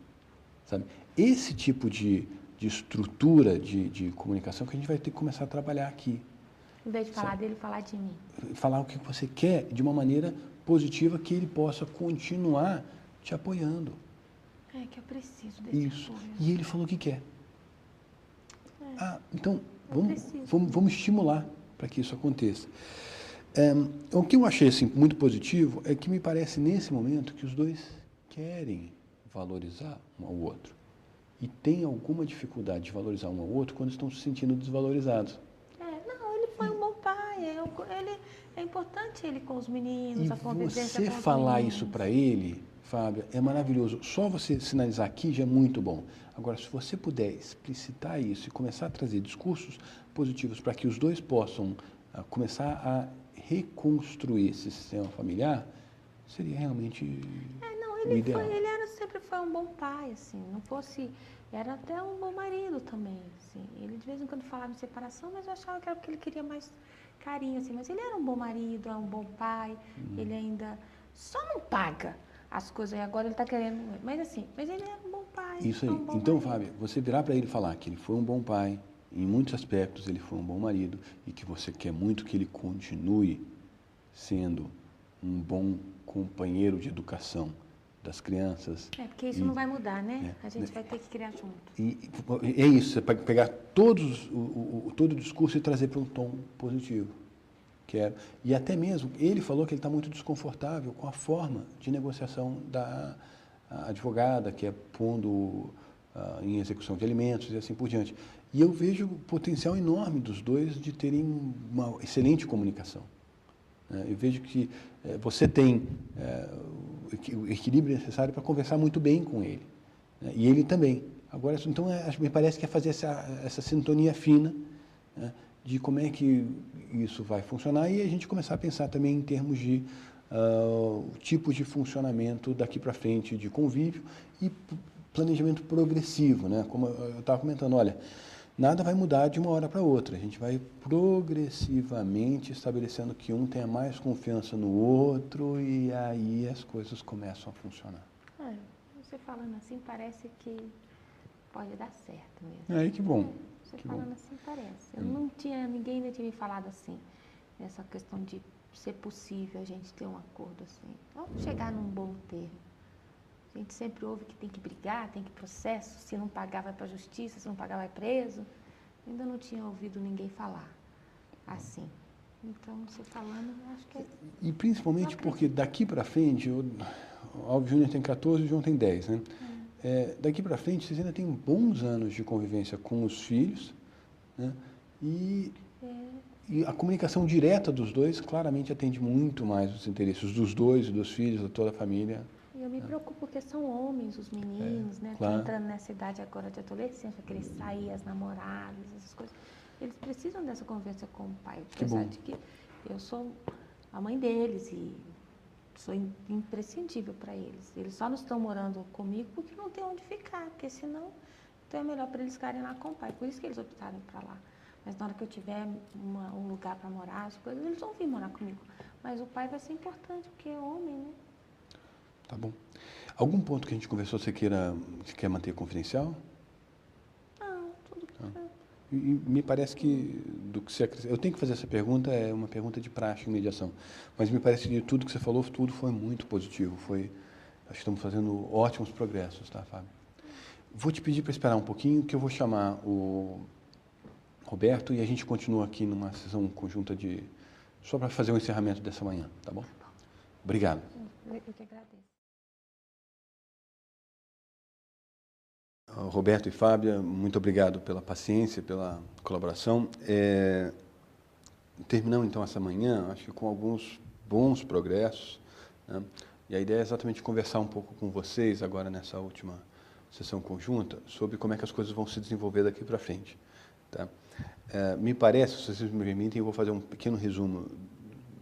sabe? Esse tipo de estrutura de comunicação que a gente vai ter que começar a trabalhar aqui. Em vez de falar dele, falar de mim. Falar o que você quer de uma maneira positiva que ele possa continuar te apoiando. É que eu preciso desse Isso. apoio. E ele falou que quer. Então, Eu vamos estimular para que isso aconteça. O que eu achei assim, muito positivo é que me parece nesse momento que os dois querem valorizar um ao outro. E tem alguma dificuldade de valorizar um ao outro quando estão se sentindo desvalorizados. Não, ele foi um bom pai. É importante ele com os meninos, E a convivência você com os falar meninos. isso para ele, Fábia, é maravilhoso. Só você sinalizar aqui já é muito bom. Agora, se você puder explicitar isso e começar a trazer discursos positivos para que os dois possam começar a reconstruir esse sistema familiar, seria realmente o ideal. Ele sempre foi um bom pai, assim, não fosse... Era até um bom marido também, assim. Ele de vez em quando falava em separação, mas eu achava que era porque ele queria mais carinho, assim. Mas ele era um bom marido, era um bom pai, ele ainda só não paga as coisas, e agora ele está querendo... Mas assim, ele era um bom pai. Isso aí. Um bom Então, marido. Fábia, você virar para ele e falar que ele foi um bom pai, em muitos aspectos ele foi um bom marido, e que você quer muito que ele continue sendo um bom companheiro de educação das crianças. Porque isso não vai mudar, né? A gente vai ter que criar junto. E é isso, você pode pegar todo o discurso e trazer para um tom positivo. E até mesmo, ele falou que ele está muito desconfortável com a forma de negociação da advogada, que é pondo em execução de alimentos e assim por diante. E eu vejo o potencial enorme dos dois de terem uma excelente comunicação. Eu vejo que você tem o equilíbrio necessário para conversar muito bem com ele. E ele também. Agora, então, me parece que é fazer essa sintonia fina de como é que isso vai funcionar e a gente começar a pensar também em termos de tipos de funcionamento daqui para frente, de convívio e planejamento progressivo, né? Como eu estava comentando, olha, nada vai mudar de uma hora para outra. A gente vai progressivamente estabelecendo que um tenha mais confiança no outro e aí as coisas começam a funcionar. Você falando assim parece que pode dar certo mesmo. Aí que bom. Você falando assim parece. Ninguém ainda tinha me falado assim, nessa questão de ser possível a gente ter um acordo assim. Vamos chegar num bom termo. A gente sempre ouve que tem que brigar, tem que processo, se não pagar vai para a justiça, se não pagar vai preso. Ainda não tinha ouvido ninguém falar assim. Então, você falando, eu acho que é... E principalmente porque daqui para frente, o Júnior tem 14 e o João tem 10, né? Daqui para frente, vocês ainda têm bons anos de convivência com os filhos, né? E a comunicação direta dos dois claramente atende muito mais os interesses dos dois, dos filhos, de toda a família. Eu me preocupo porque são homens, os meninos, né? Claro. Estão entrando nessa idade agora de adolescência, querer sair, as namoradas, essas coisas. Eles precisam dessa conversa com o pai, apesar de que eu sou a mãe deles e sou imprescindível para eles. Eles só não estão morando comigo porque não tem onde ficar, porque senão então é melhor para eles ficarem lá com o pai. Por isso que eles optaram para lá. Mas na hora que eu tiver um lugar para morar, as coisas, eles vão vir morar comigo. Mas o pai vai ser importante, porque é homem, né? Tá bom. Algum ponto que a gente conversou você quer manter confidencial? Não, tudo bem. E me parece que do que você eu tenho que fazer essa pergunta, é uma pergunta de praxe em mediação, mas me parece que tudo que você falou, tudo foi muito positivo, acho que estamos fazendo ótimos progressos, tá, Fábio? Vou te pedir para esperar um pouquinho, que eu vou chamar o Roberto e a gente continua aqui numa sessão conjunta só para fazer o encerramento dessa manhã, tá bom? Obrigado. Eu que agradeço. Roberto e Fábia, muito obrigado pela paciência, pela colaboração. Terminamos então essa manhã, acho que com alguns bons progressos, né? E a ideia é exatamente conversar um pouco com vocês agora nessa última sessão conjunta sobre como é que as coisas vão se desenvolver daqui para frente. Tá? Me parece, se vocês me permitem, eu vou fazer um pequeno resumo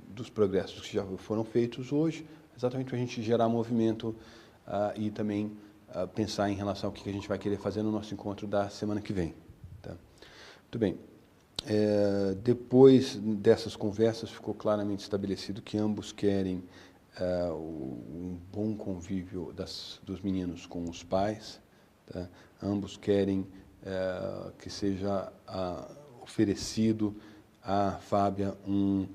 dos progressos que já foram feitos hoje, exatamente para a gente gerar movimento e também pensar em relação ao que a gente vai querer fazer no nosso encontro da semana que vem. Tá? Muito bem. Depois dessas conversas, ficou claramente estabelecido que ambos querem um bom convívio dos meninos com os pais, tá? Ambos querem que seja oferecido à Fábia um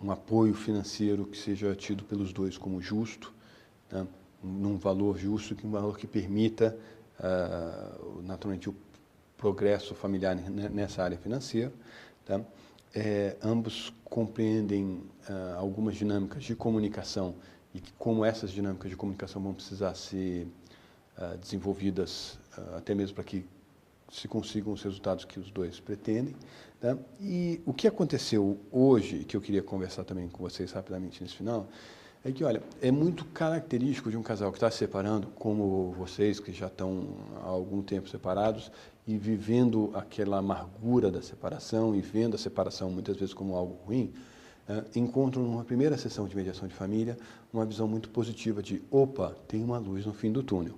apoio financeiro que seja tido pelos dois como justo, tá? Num valor justo, um valor que permita, naturalmente, o progresso familiar nessa área financeira, tá? Ambos compreendem algumas dinâmicas de comunicação e como essas dinâmicas de comunicação vão precisar ser desenvolvidas até mesmo para que se consigam os resultados que os dois pretendem, tá? E o que aconteceu hoje, que eu queria conversar também com vocês rapidamente nesse final, é que, olha, é muito característico de um casal que está se separando, como vocês que já estão há algum tempo separados e vivendo aquela amargura da separação e vendo a separação muitas vezes como algo ruim, encontram numa primeira sessão de mediação de família uma visão muito positiva de, opa, tem uma luz no fim do túnel.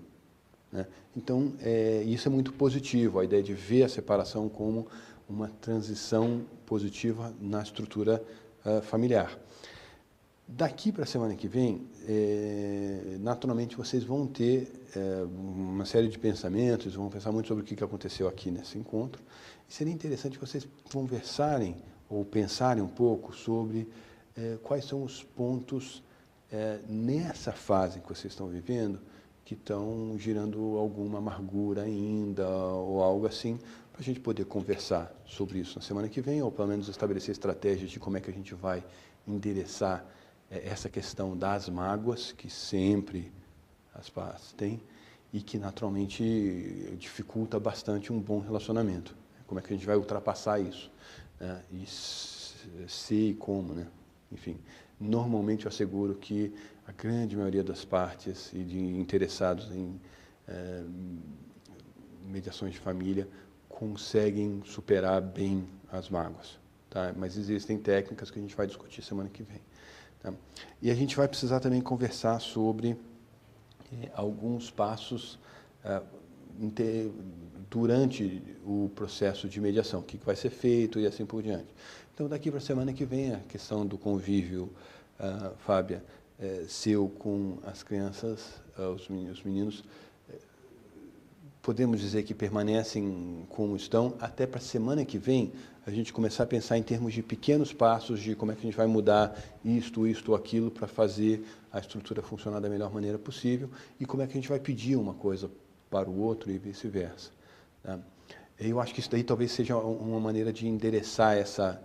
Né? Então, isso é muito positivo, a ideia de ver a separação como uma transição positiva na estrutura familiar. Daqui para a semana que vem, naturalmente vocês vão ter uma série de pensamentos, vão pensar muito sobre o que aconteceu aqui nesse encontro. E seria interessante que vocês conversarem ou pensarem um pouco sobre quais são os pontos nessa fase que vocês estão vivendo que estão gerando alguma amargura ainda ou algo assim, para a gente poder conversar sobre isso na semana que vem, ou pelo menos estabelecer estratégias de como é que a gente vai endereçar essa questão das mágoas, que sempre as partes têm, e que naturalmente dificulta bastante um bom relacionamento. Como é que a gente vai ultrapassar isso? Né? E se e como, né? Enfim, normalmente eu asseguro que a grande maioria das partes e de interessados em mediações de família conseguem superar bem as mágoas, tá? Mas existem técnicas que a gente vai discutir semana que vem. Tá? E a gente vai precisar também conversar sobre alguns passos durante o processo de mediação, o que vai ser feito e assim por diante. Então, daqui para a semana que vem, a questão do convívio, Fábia, seu com as crianças, os meninos, podemos dizer que permanecem como estão, até para a semana que vem, a gente começar a pensar em termos de pequenos passos, de como é que a gente vai mudar isto ou aquilo, para fazer a estrutura funcionar da melhor maneira possível, e como é que a gente vai pedir uma coisa para o outro e vice-versa. Tá? Eu acho que isso daí talvez seja uma maneira de endereçar essa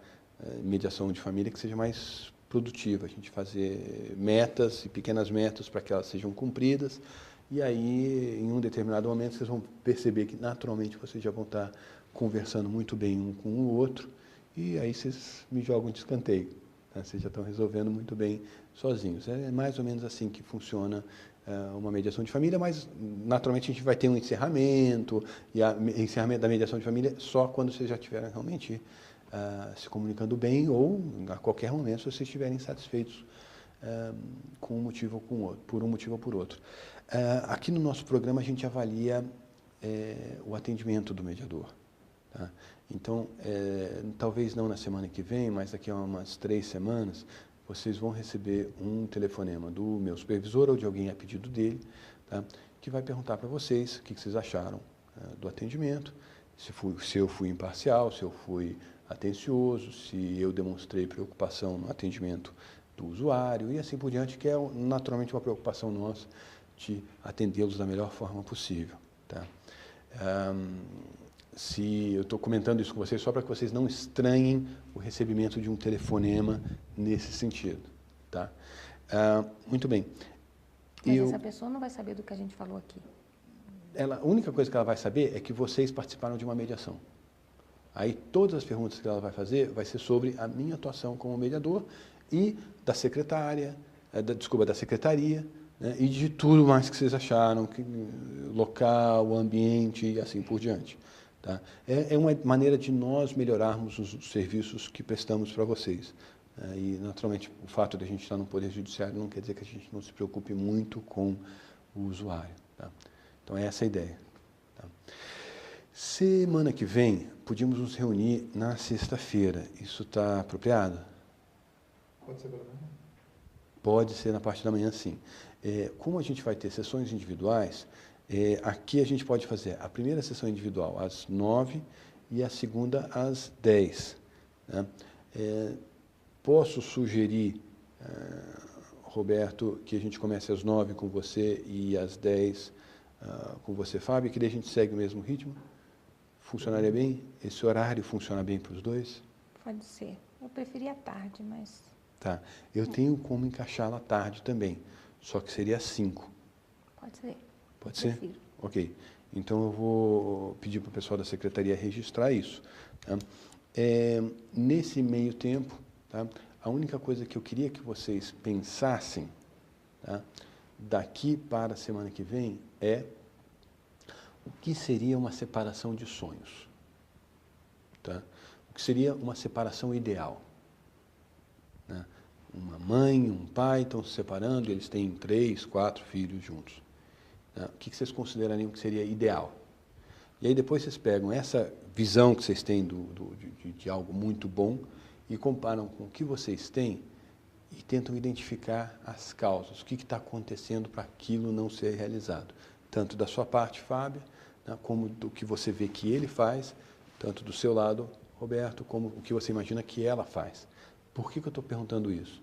mediação de família que seja mais produtiva, a gente fazer metas e pequenas metas para que elas sejam cumpridas, e aí, em um determinado momento, vocês vão perceber que, naturalmente, vocês já vão estar conversando muito bem um com o outro, e aí vocês me jogam de escanteio. Né? Vocês já estão resolvendo muito bem sozinhos. É mais ou menos assim que funciona uma mediação de família, mas, naturalmente, a gente vai ter um encerramento, e o encerramento da mediação de família só quando vocês já estiverem realmente se comunicando bem, ou a qualquer momento, se vocês estiverem satisfeitos com um motivo ou com outro, por um motivo ou por outro. Aqui no nosso programa a gente avalia o atendimento do mediador. Tá? Então, talvez não na semana que vem, mas daqui a umas 3 semanas, vocês vão receber um telefonema do meu supervisor ou de alguém a pedido dele, tá? Que vai perguntar para vocês o que vocês acharam do atendimento, se eu fui imparcial, se eu fui atencioso, se eu demonstrei preocupação no atendimento do usuário e assim por diante, que é naturalmente uma preocupação nossa de atendê-los da melhor forma possível. Tá? Se eu estou comentando isso com vocês só para que vocês não estranhem o recebimento de um telefonema nesse sentido. Tá? Muito bem. Mas essa pessoa não vai saber do que a gente falou aqui. A única coisa que ela vai saber é que vocês participaram de uma mediação. Aí todas as perguntas que ela vai fazer vai ser sobre a minha atuação como mediador e da secretária, da secretaria, né, e de tudo mais que vocês acharam, local, ambiente e assim por diante. Tá? É uma maneira de nós melhorarmos os serviços que prestamos para vocês. E, naturalmente, o fato de a gente estar no Poder Judiciário não quer dizer que a gente não se preocupe muito com o usuário. Tá? Então, essa é a ideia. Tá? Semana que vem, podíamos nos reunir na sexta-feira. Isso está apropriado? Pode ser pela manhã. Pode ser na parte da manhã, sim. Como a gente vai ter sessões individuais, aqui a gente pode fazer a primeira sessão individual às 9 e a segunda às 10. Né? Posso sugerir, Roberto, que a gente comece às 9 com você e às 10 com você, Fábio, que daí a gente segue o mesmo ritmo? Funcionaria bem? Esse horário funciona bem para os dois? Pode ser. Eu preferia tarde, mas... Tá. Eu tenho como encaixá-la à tarde também, só que seria às 5. Pode ser. Pode ser? Prefiro. Ok. Então eu vou pedir para o pessoal da secretaria registrar isso. Tá? Nesse meio tempo, tá? A única coisa que eu queria que vocês pensassem, tá? Daqui para a semana que vem o que seria uma separação de sonhos. Tá? O que seria uma separação ideal. Né? Uma mãe, um pai estão se separando, eles têm 3, 4 filhos juntos. Né? O que vocês considerariam que seria ideal? E aí depois vocês pegam essa visão que vocês têm de algo muito bom e comparam com o que vocês têm e tentam identificar as causas, o que está acontecendo para aquilo não ser realizado. Tanto da sua parte, Fábio, né, como do que você vê que ele faz, tanto do seu lado, Roberto, como o que você imagina que ela faz. Por que eu estou perguntando isso?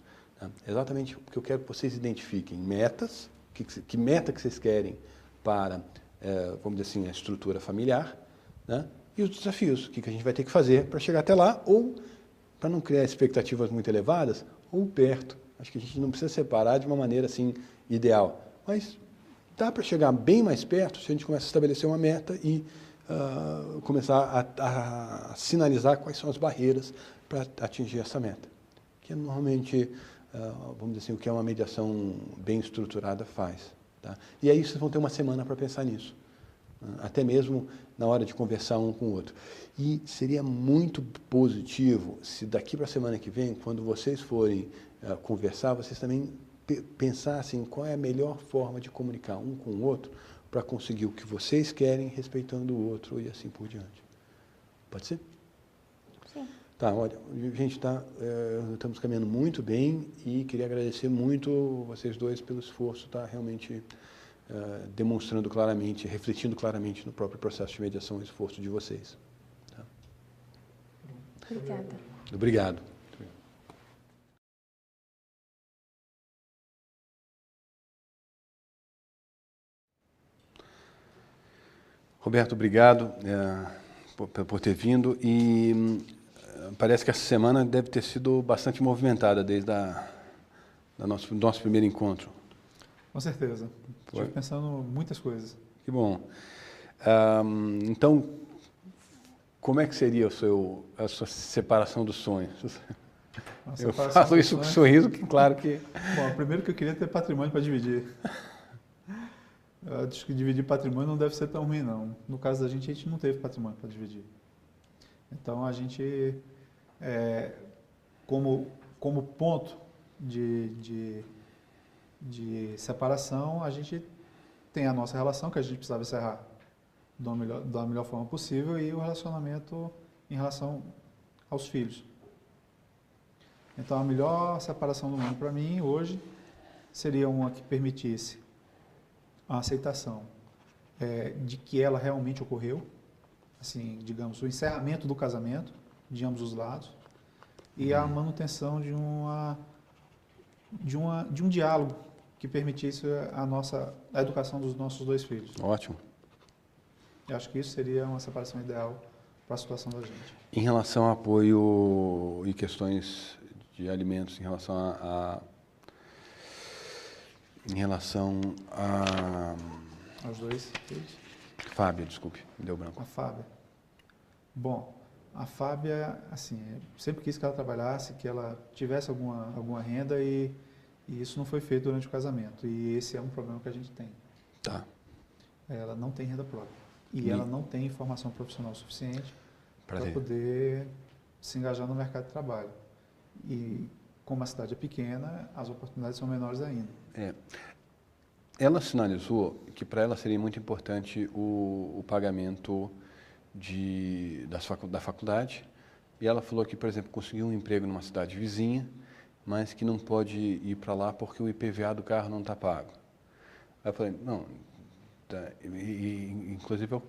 Exatamente porque eu quero que vocês identifiquem metas, que meta que vocês querem para, vamos dizer assim, a estrutura familiar, né? E os desafios, o que a gente vai ter que fazer para chegar até lá, ou para não criar expectativas muito elevadas, ou perto. Acho que a gente não precisa separar de uma maneira assim ideal, mas dá para chegar bem mais perto se a gente começa a estabelecer uma meta e começar a sinalizar quais são as barreiras para atingir essa meta. Que normalmente, vamos dizer assim, o que é uma mediação bem estruturada faz. Tá? E aí vocês vão ter uma semana para pensar nisso. Até mesmo na hora de conversar um com o outro. E seria muito positivo se daqui para a semana que vem, quando vocês forem conversar, vocês também pensassem qual é a melhor forma de comunicar um com o outro para conseguir o que vocês querem, respeitando o outro e assim por diante. Pode ser? Sim. Tá, olha, gente, estamos caminhando muito bem e queria agradecer muito vocês dois pelo esforço, tá? Realmente demonstrando claramente, refletindo claramente no próprio processo de mediação o esforço de vocês. Tá? Obrigada. Obrigado. Roberto, obrigado por ter vindo e parece que essa semana deve ter sido bastante movimentada desde do nosso primeiro encontro. Com certeza. Estive pensando muitas coisas. Que bom. Então, como é que seria a sua separação dos sonhos? Eu falo isso com sorriso, que claro que... Bom, primeiro que eu queria ter patrimônio para dividir. Eu acho que dividir patrimônio não deve ser tão ruim, não. No caso da gente não teve patrimônio para dividir. Então, a gente, como ponto de separação, a gente tem a nossa relação, que a gente precisava encerrar da melhor forma possível, e o relacionamento em relação aos filhos. Então, a melhor separação do mundo para mim, hoje, seria uma que permitisse a aceitação de que ela realmente ocorreu, assim, digamos, o encerramento do casamento, de ambos os lados, e a manutenção de um diálogo que permitisse a educação dos nossos dois filhos. Ótimo. Eu acho que isso seria uma separação ideal para a situação da gente. Em relação ao apoio e questões de alimentos, em relação Aos dois filhos? Fábia, desculpe, me deu branco. A Fábia. Bom, a Fábia, assim, sempre quis que ela trabalhasse, que ela tivesse alguma renda e isso não foi feito durante o casamento. E esse é um problema que a gente tem. Tá. Ela não tem renda própria. E ela não tem formação profissional suficiente para poder se engajar no mercado de trabalho. E como a cidade é pequena, as oportunidades são menores ainda. Ela sinalizou que para ela seria muito importante o pagamento da faculdade. E ela falou que, por exemplo, conseguiu um emprego numa cidade vizinha mas que não pode ir para lá porque o IPVA do carro não está pago. Aí eu falei, não, tá, inclusive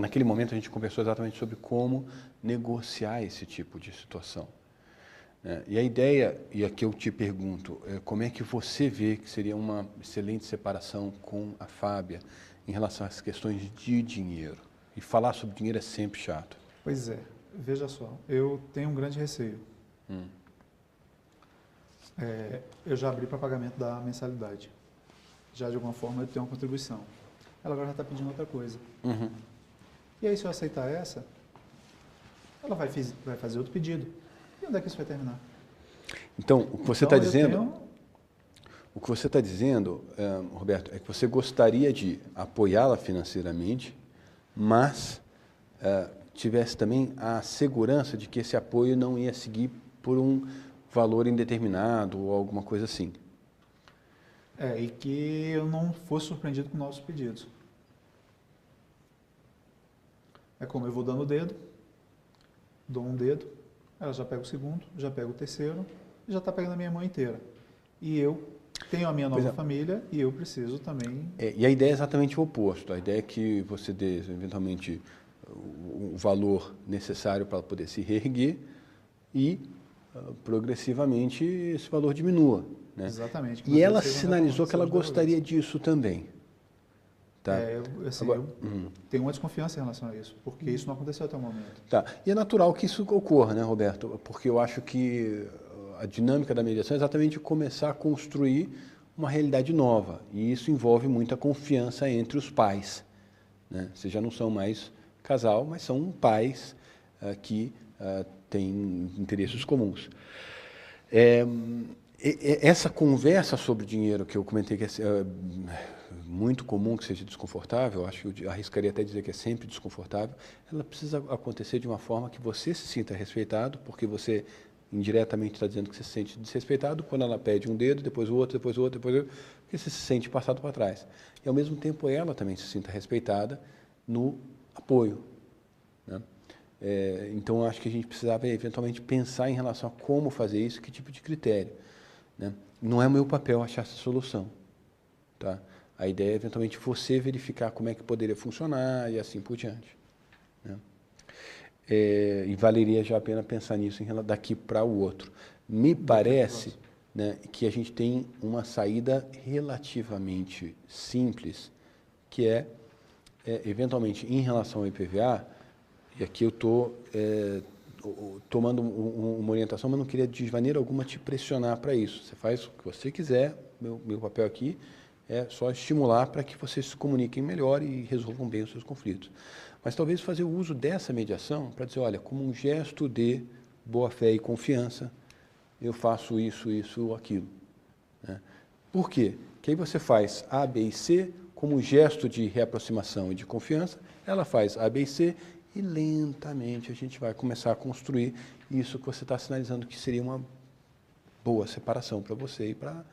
naquele momento a gente conversou exatamente sobre como negociar esse tipo de situação. E a ideia, e aqui eu te pergunto, como é que você vê que seria uma excelente separação com a Fábia em relação às questões de dinheiro? E falar sobre dinheiro é sempre chato. Pois é, veja só, eu tenho um grande receio. Eu já abri para pagamento da mensalidade. Já de alguma forma eu tenho uma contribuição. Ela agora já está pedindo outra coisa. E aí se eu aceitar essa, ela vai fazer outro pedido. E onde é que isso vai terminar? Então, o que você está dizendo, o que você está dizendo, Roberto, é que você gostaria de apoiá-la financeiramente, mas tivesse também a segurança de que esse apoio não ia seguir por um valor indeterminado ou alguma coisa assim. E que eu não fosse surpreendido com novos pedidos. É como eu vou dando o dedo, dou um dedo, ela já pega o segundo, já pega o terceiro, e já está pegando a minha mão inteira. E eu tenho a minha nova família e eu preciso também... E a ideia é exatamente o oposto. A ideia é que você dê, eventualmente, o valor necessário para poder se reerguer e, progressivamente, esse valor diminua. Né? Exatamente. E ela sinalizou que ela gostaria disso também. Tá? Eu tenho uma desconfiança em relação a isso, porque isso não aconteceu até o momento. Tá. E é natural que isso ocorra, né, Roberto? Porque eu acho que a dinâmica da mediação é exatamente começar a construir uma realidade nova. E isso envolve muita confiança entre os pais. Né? Vocês já não são mais casal, mas são pais que têm interesses comuns. Essa conversa sobre dinheiro que eu comentei que é muito comum que seja desconfortável, acho que eu arriscaria até dizer que é sempre desconfortável, ela precisa acontecer de uma forma que você se sinta respeitado, porque você indiretamente está dizendo que você se sente desrespeitado quando ela pede um dedo, depois o outro, depois o outro, depois o outro, porque você se sente passado para trás. E, ao mesmo tempo, ela também se sinta respeitada no apoio. Né? Então, acho que a gente precisava, eventualmente, pensar em relação a como fazer isso, que tipo de critério. Né? Não é o meu papel achar essa solução. Tá? A ideia é, eventualmente, você verificar como é que poderia funcionar e assim por diante. Né? E valeria já a pena pensar nisso daqui para o outro. Me parece, né, que a gente tem uma saída relativamente simples, que eventualmente, em relação ao IPVA, e aqui eu estou tomando uma orientação, mas não queria de maneira alguma te pressionar para isso. Você faz o que você quiser, meu papel aqui é só estimular para que vocês se comuniquem melhor e resolvam bem os seus conflitos. Mas talvez fazer o uso dessa mediação para dizer, olha, como um gesto de boa-fé e confiança, eu faço isso, isso ou aquilo. Né? Por quê? Porque aí você faz A, B e C como um gesto de reaproximação e de confiança, ela faz A, B e C e lentamente a gente vai começar a construir isso que você está sinalizando que seria uma boa separação para você e para a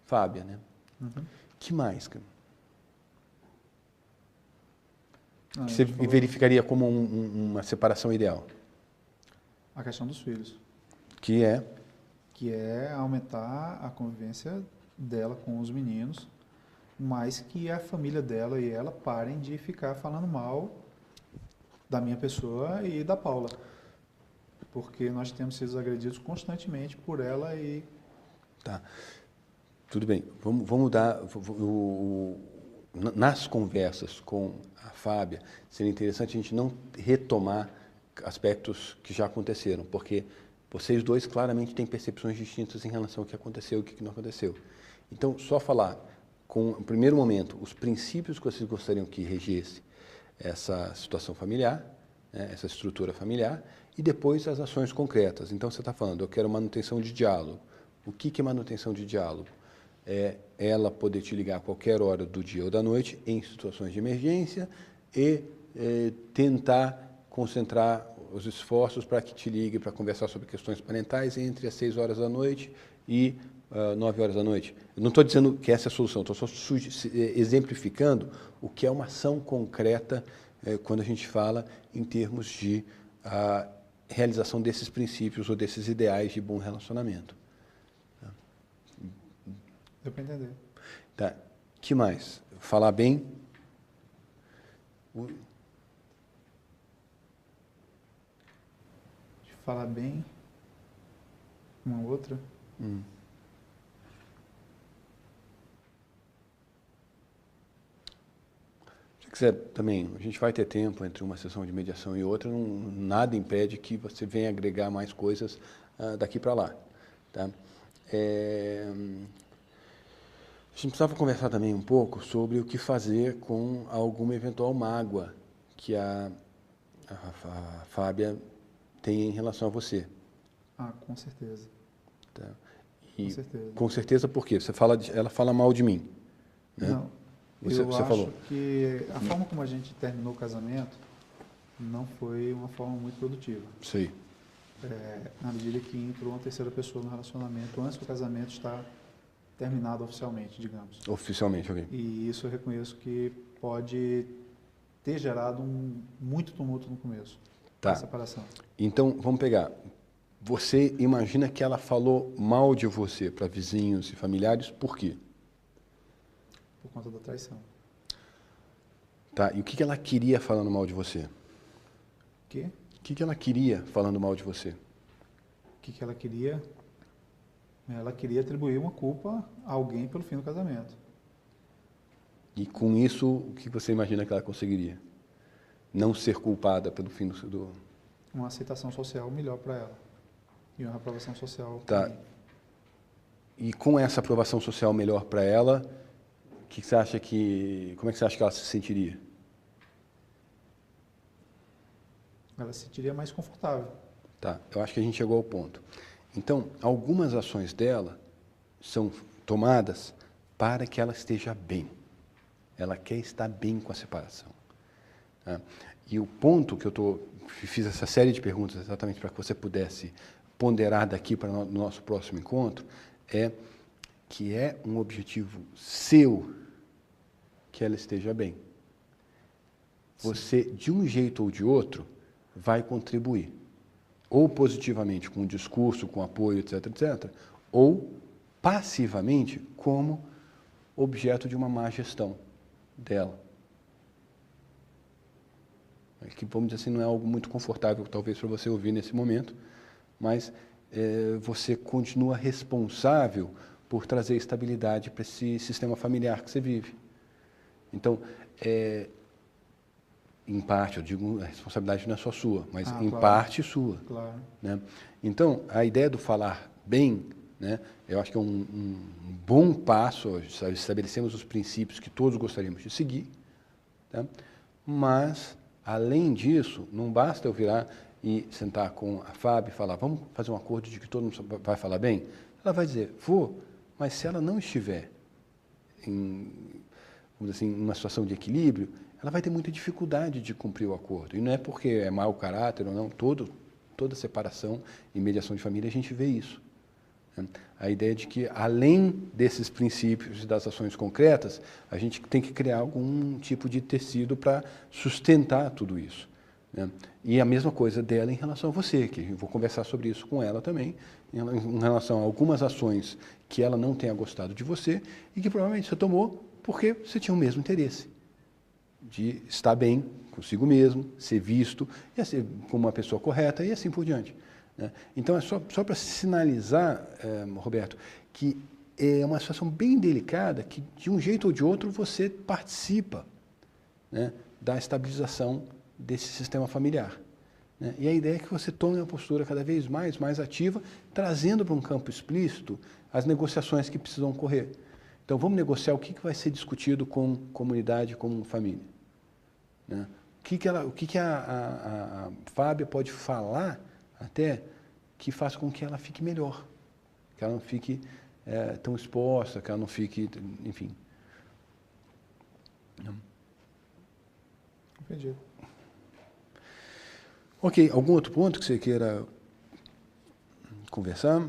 Fábia. Né? Que mais, cara? Que você verificaria como uma separação ideal? A questão dos filhos. Que é? Que é aumentar a convivência dela com os meninos, mas que a família dela e ela parem de ficar falando mal da minha pessoa e da Paula. Porque nós temos sido agredidos constantemente por ela e... Tá. Tudo bem. Vamos dar... Nas conversas com a Fábia, seria interessante a gente não retomar aspectos que já aconteceram, porque vocês dois claramente têm percepções distintas em relação ao que aconteceu e o que não aconteceu. Então, só falar, no primeiro momento, os princípios que vocês gostariam que regesse essa situação familiar, né, essa estrutura familiar, e depois as ações concretas. Então, você está falando, eu quero manutenção de diálogo. O que é manutenção de diálogo? É ela poder te ligar a qualquer hora do dia ou da noite em situações de emergência e tentar concentrar os esforços para que te ligue para conversar sobre questões parentais entre as 6 horas da noite e 9 horas da noite. Eu não estou dizendo que essa é a solução, estou só exemplificando o que é uma ação concreta quando a gente fala em termos de realização desses princípios ou desses ideais de bom relacionamento. Deu para entender. Tá. Que mais? Falar bem. De falar bem. Uma outra. Se quiser também, a gente vai ter tempo entre uma sessão de mediação e outra, nada impede que você venha agregar mais coisas daqui para lá. Tá? A gente precisava conversar também um pouco sobre o que fazer com alguma eventual mágoa que a Fábia tem em relação a você. Ah, com certeza. Tá? Com certeza. Com certeza por quê? Ela fala mal de mim. Né? Não, Você eu acho falou. que a forma como a gente terminou o casamento não foi uma forma muito produtiva. Sei. Na medida que entrou uma terceira pessoa no relacionamento antes do casamento estar terminado oficialmente, digamos. Oficialmente, ok. E isso eu reconheço que pode ter gerado muito tumulto no começo, Tá. a separação. Então, vamos pegar. Você imagina que ela falou mal de você para vizinhos e familiares, por quê? Por conta da traição. Tá. E o que ela queria falando mal de você? O quê? O que ela queria falando mal de você? O que ela queria? Ela queria atribuir uma culpa a alguém pelo fim do casamento. E com isso, o que você imagina que ela conseguiria? Não ser culpada pelo fim do... Uma aceitação social melhor para ela. E uma aprovação social Tá. para mim. E com essa aprovação social melhor para ela, como é que você acha que ela se sentiria? Ela se sentiria mais confortável. Tá, eu acho que a gente chegou ao ponto. Então, algumas ações dela são tomadas para que ela esteja bem. Ela quer estar bem com a separação. Tá? E o ponto que fiz essa série de perguntas exatamente para que você pudesse ponderar daqui para o nosso próximo encontro, é que é um objetivo seu que ela esteja bem. Você, de um jeito ou de outro, vai contribuir. Ou positivamente com o discurso, com apoio, etc., etc., ou passivamente como objeto de uma má gestão dela. Que, vamos dizer assim, não é algo muito confortável, talvez, para você ouvir nesse momento, mas você continua responsável por trazer estabilidade para esse sistema familiar que você vive. Então, em parte, eu digo, a responsabilidade não é só sua, mas em claro. parte sua. Claro. Né? Então, a ideia do falar bem, né, eu acho que é um bom passo, estabelecemos os princípios que todos gostaríamos de seguir, tá? Mas, além disso, não basta eu virar e sentar com a Fábio e falar, vamos fazer um acordo de que todo mundo vai falar bem? Ela vai dizer, vou, mas se ela não estiver em uma situação de equilíbrio, ela vai ter muita dificuldade de cumprir o acordo. E não é porque é mau caráter ou não, toda separação e mediação de família a gente vê isso. Né? A ideia de que, além desses princípios e das ações concretas, a gente tem que criar algum tipo de tecido para sustentar tudo isso. Né? E a mesma coisa dela em relação a você, que eu vou conversar sobre isso com ela também, em relação a algumas ações que ela não tenha gostado de você e que provavelmente você tomou porque você tinha o mesmo interesse de estar bem consigo mesmo, ser visto, e ser como uma pessoa correta e assim por diante. Né? Então, é só para sinalizar, Roberto, que é uma situação bem delicada, que de um jeito ou de outro você participa, né, da estabilização desse sistema familiar. Né? E a ideia é que você tome uma postura cada vez mais ativa, trazendo para um campo explícito as negociações que precisam ocorrer. Então, vamos negociar o que vai ser discutido com comunidade, com família. Né? O que a Fábia pode falar até que faça com que ela fique melhor, que ela não fique tão exposta, que ela não fique, enfim. Entendi. Ok, algum outro ponto que você queira conversar?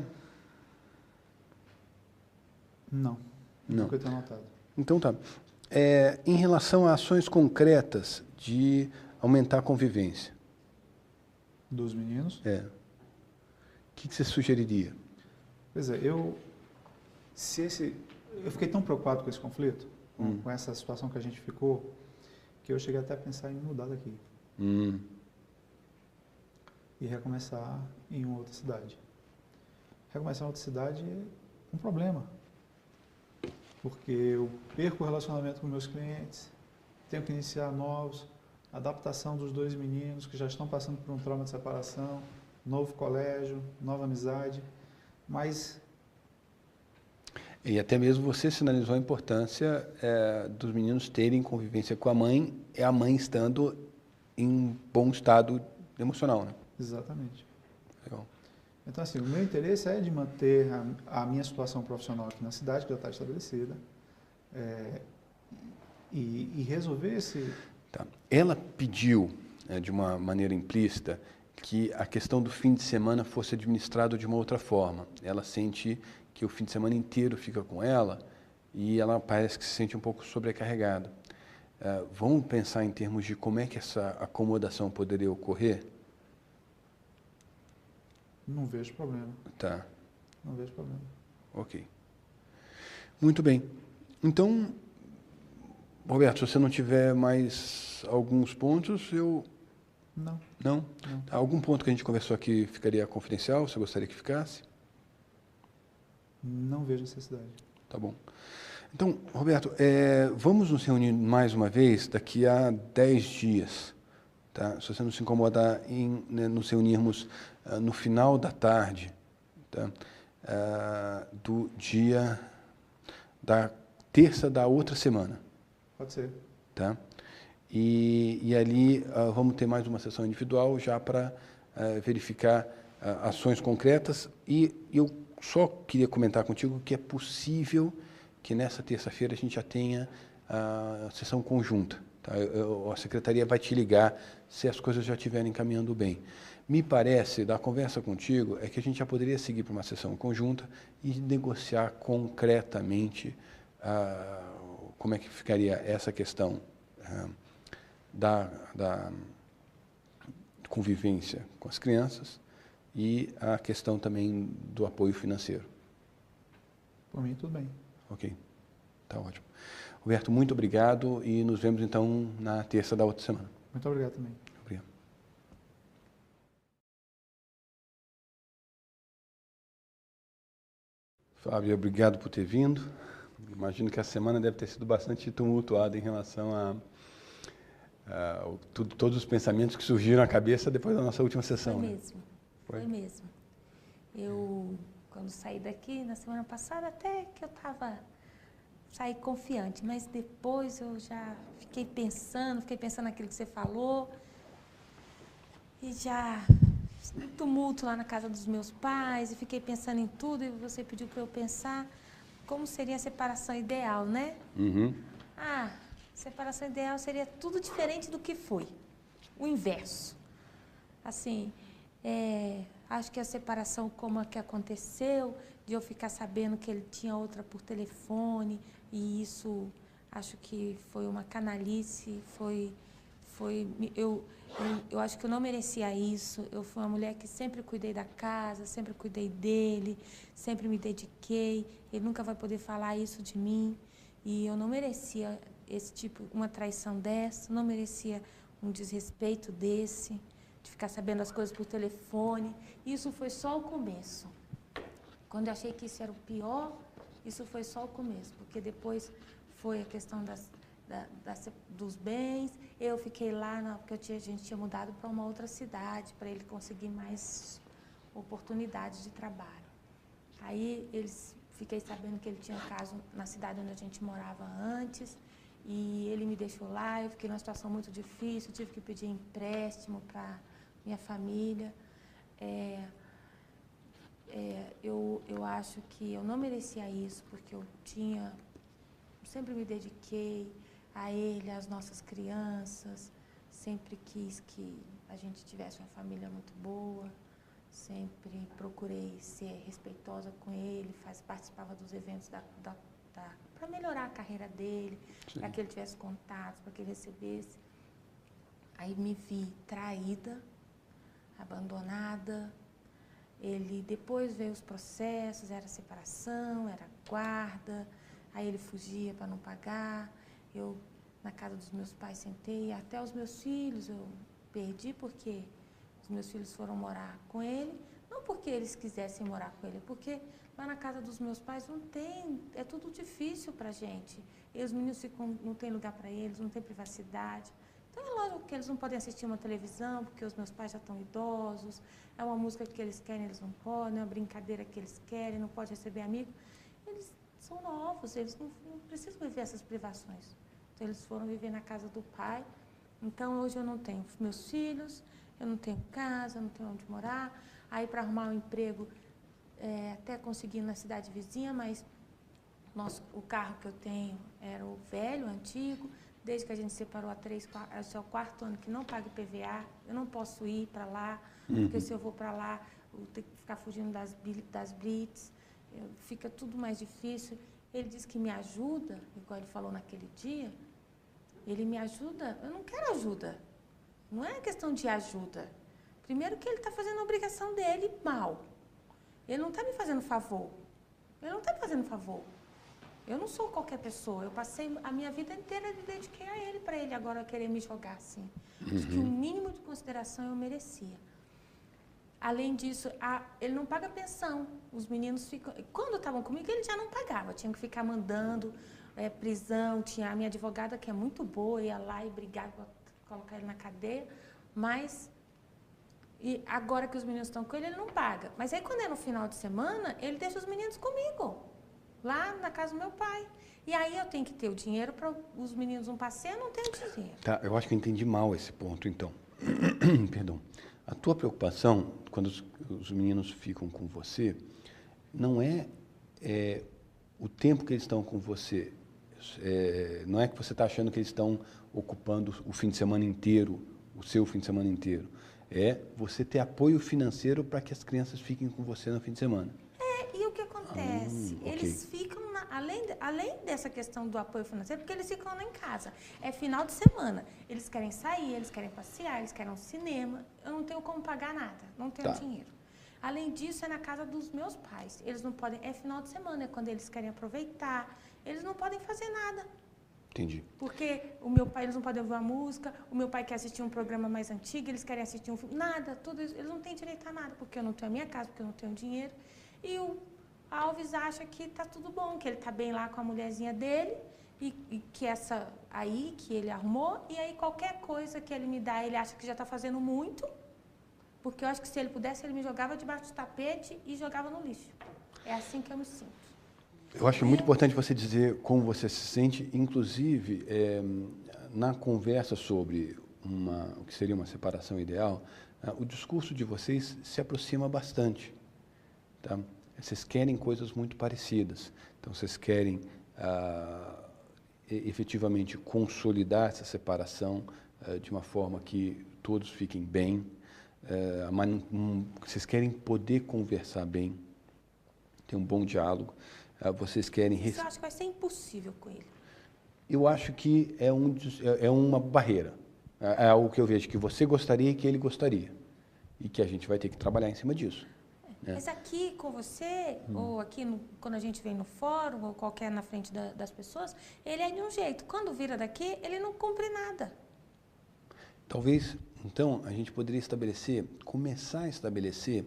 Não. Não. Que eu tenho anotado. Então tá. Em relação a ações concretas de aumentar a convivência. Dos meninos? O que você sugeriria? Pois é, eu fiquei tão preocupado com esse conflito, com essa situação que a gente ficou, que eu cheguei até a pensar em mudar daqui. E recomeçar em uma outra cidade. Recomeçar em outra cidade é um problema. Porque eu perco o relacionamento com meus clientes, tenho que iniciar novos, adaptação dos 2 meninos que já estão passando por um trauma de separação, novo colégio, nova amizade, mas... E até mesmo você sinalizou a importância dos meninos terem convivência com a mãe, e a mãe estando em bom estado emocional, né? Exatamente. Legal. Então, assim, o meu interesse é de manter a minha situação profissional aqui na cidade, que já está estabelecida, e resolver esse... Tá. Ela pediu, de uma maneira implícita, que a questão do fim de semana fosse administrado de uma outra forma. Ela sente que o fim de semana inteiro fica com ela e ela parece que se sente um pouco sobrecarregada. Vamos pensar em termos de como é que essa acomodação poderia ocorrer? Não vejo problema. Tá. Não vejo problema. Ok. Muito bem. Então, Roberto, se você não tiver mais alguns pontos, eu... Não. Não? Algum ponto que a gente conversou aqui ficaria confidencial? Você gostaria que ficasse? Não vejo necessidade. Tá bom. Então, Roberto, vamos nos reunir mais uma vez daqui a 10 dias. Tá? Se você não se incomodar em nos reunirmos no final da tarde, tá? Do dia da terça da outra semana. Pode ser. Tá? E ali vamos ter mais uma sessão individual já para verificar ações concretas. E eu só queria comentar contigo que é possível que nessa terça-feira a gente já tenha a sessão conjunta. Tá? A secretaria vai te ligar se as coisas já estiverem caminhando bem. Me parece, da conversa contigo, é que a gente já poderia seguir para uma sessão conjunta e negociar concretamente como é que ficaria essa questão da convivência com as crianças e a questão também do apoio financeiro. Por mim, tudo bem. Ok, tá ótimo. Roberto, muito obrigado e nos vemos então na terça da outra semana. Muito obrigado também. Obrigado. Fábio, obrigado por ter vindo. Imagino que a semana deve ter sido bastante tumultuada em relação a todos os pensamentos que surgiram à cabeça depois da nossa última sessão. Foi mesmo, foi mesmo. Eu, quando saí daqui, na semana passada, até que eu saí confiante, mas depois eu já fiquei pensando naquilo que você falou, e já um tumulto lá na casa dos meus pais, e fiquei pensando em tudo, e você pediu para eu pensar como seria a separação ideal, né? Uhum. Separação ideal seria tudo diferente do que foi, o inverso. Assim, acho que a separação como a que aconteceu, de eu ficar sabendo que ele tinha outra por telefone, e isso acho que foi uma canalice, eu acho que eu não merecia isso. Eu fui uma mulher que sempre cuidei da casa, sempre cuidei dele, sempre me dediquei. Ele nunca vai poder falar isso de mim, e eu não merecia uma traição dessa, não merecia um desrespeito desse, de ficar sabendo as coisas por telefone. Isso foi só o começo. Quando eu achei que isso era o pior, isso foi só o começo, porque depois foi a questão dos bens. Eu fiquei lá, porque a gente tinha mudado para uma outra cidade, para ele conseguir mais oportunidades de trabalho. Aí fiquei sabendo que ele tinha caso na cidade onde a gente morava antes, e ele me deixou lá. Eu fiquei numa situação muito difícil, tive que pedir empréstimo para minha família. Eu acho que eu não merecia isso, porque eu sempre me dediquei a ele, às nossas crianças, sempre quis que a gente tivesse uma família muito boa, sempre procurei ser respeitosa com ele, participava dos eventos para melhorar a carreira dele, para que ele tivesse contatos, para que ele recebesse. Aí me vi traída, abandonada. Depois veio os processos, era separação, era guarda. Aí ele fugia para não pagar. Eu, na casa dos meus pais, sentei. Até os meus filhos eu perdi porque os meus filhos foram morar com ele. Não porque eles quisessem morar com ele, porque lá na casa dos meus pais não tem, é tudo difícil para a gente. E os meninos ficam, não tem lugar para eles, não tem privacidade. Então é lógico que eles não podem assistir uma televisão, porque os meus pais já estão idosos, é uma música que eles querem, eles não podem, é uma brincadeira que eles querem, não pode receber amigo. Eles são novos, eles não precisam viver essas privações. Então eles foram viver na casa do pai. Então hoje eu não tenho meus filhos, eu não tenho casa, eu não tenho onde morar. Aí para arrumar um emprego, até consegui na cidade vizinha, mas o carro que eu tenho era o velho, antigo. Desde que a gente se separou esse é o 4º ano que não paga IPVA. Eu não posso ir para lá, porque se eu vou para lá, eu tenho que ficar fugindo das blitz. Fica tudo mais difícil. Ele diz que me ajuda, igual ele falou naquele dia. Ele me ajuda, eu não quero ajuda. Não é questão de ajuda. Primeiro que ele está fazendo a obrigação dele mal. Ele não está me fazendo favor. Ele não está me fazendo favor. Eu não sou qualquer pessoa. Eu passei a minha vida inteira de dediquei a ele, para ele agora querer me jogar assim. Acho que o mínimo de consideração eu merecia. Além disso, ele não paga pensão. Os meninos ficam... Quando estavam comigo, ele já não pagava. Tinha que ficar mandando prisão. Tinha a minha advogada, que é muito boa, ia lá e brigava para colocar ele na cadeia. Mas... E agora que os meninos estão com ele não paga. Mas aí, quando é no final de semana, ele deixa os meninos comigo. Lá na casa do meu pai. E aí eu tenho que ter o dinheiro para os meninos não passear, eu não tenho dinheiro. Tá, eu acho que eu entendi mal esse ponto, então. Perdão. A tua preocupação, quando os meninos ficam com você, não é o tempo que eles estão com você. Não é que você está achando que eles estão ocupando o fim de semana inteiro, o seu fim de semana inteiro. É você ter apoio financeiro para que as crianças fiquem com você no fim de semana. E o que acontece? Okay. Eles ficam, além dessa questão do apoio financeiro, porque eles ficam lá em casa. É final de semana. Eles querem sair, eles querem passear, eles querem um cinema. Eu não tenho como pagar nada, não tenho dinheiro. Além disso, é na casa dos meus pais. Eles não podem, é final de semana, é quando eles querem aproveitar. Eles não podem fazer nada. Entendi. Porque o meu pai, eles não podem ouvir uma música, o meu pai quer assistir um programa mais antigo, eles querem assistir um filme, nada, tudo isso, eles não têm direito a nada, porque eu não tenho a minha casa, porque eu não tenho dinheiro. E o Alves acha que está tudo bom, que ele está bem lá com a mulherzinha dele, e que essa aí, que ele arrumou, e aí qualquer coisa que ele me dá, ele acha que já está fazendo muito, porque eu acho que se ele pudesse, ele me jogava debaixo do tapete e jogava no lixo. É assim que eu me sinto. Eu acho muito importante você dizer como você se sente, inclusive na conversa sobre o que seria uma separação ideal, o discurso de vocês se aproxima bastante. Tá? Vocês querem coisas muito parecidas. Então, vocês querem efetivamente consolidar essa separação de uma forma que todos fiquem bem. Vocês querem poder conversar bem, ter um bom diálogo. Vocês querem... Isso eu acho que vai ser impossível com ele. Eu acho que é uma barreira. É algo que eu vejo que você gostaria e que ele gostaria. E que a gente vai ter que trabalhar em cima disso. Mas aqui com você, ou aqui quando a gente vem no fórum, ou qualquer na frente das pessoas, ele é de um jeito. Quando vira daqui, ele não cumpre nada. Talvez, então, a gente poderia começar a estabelecer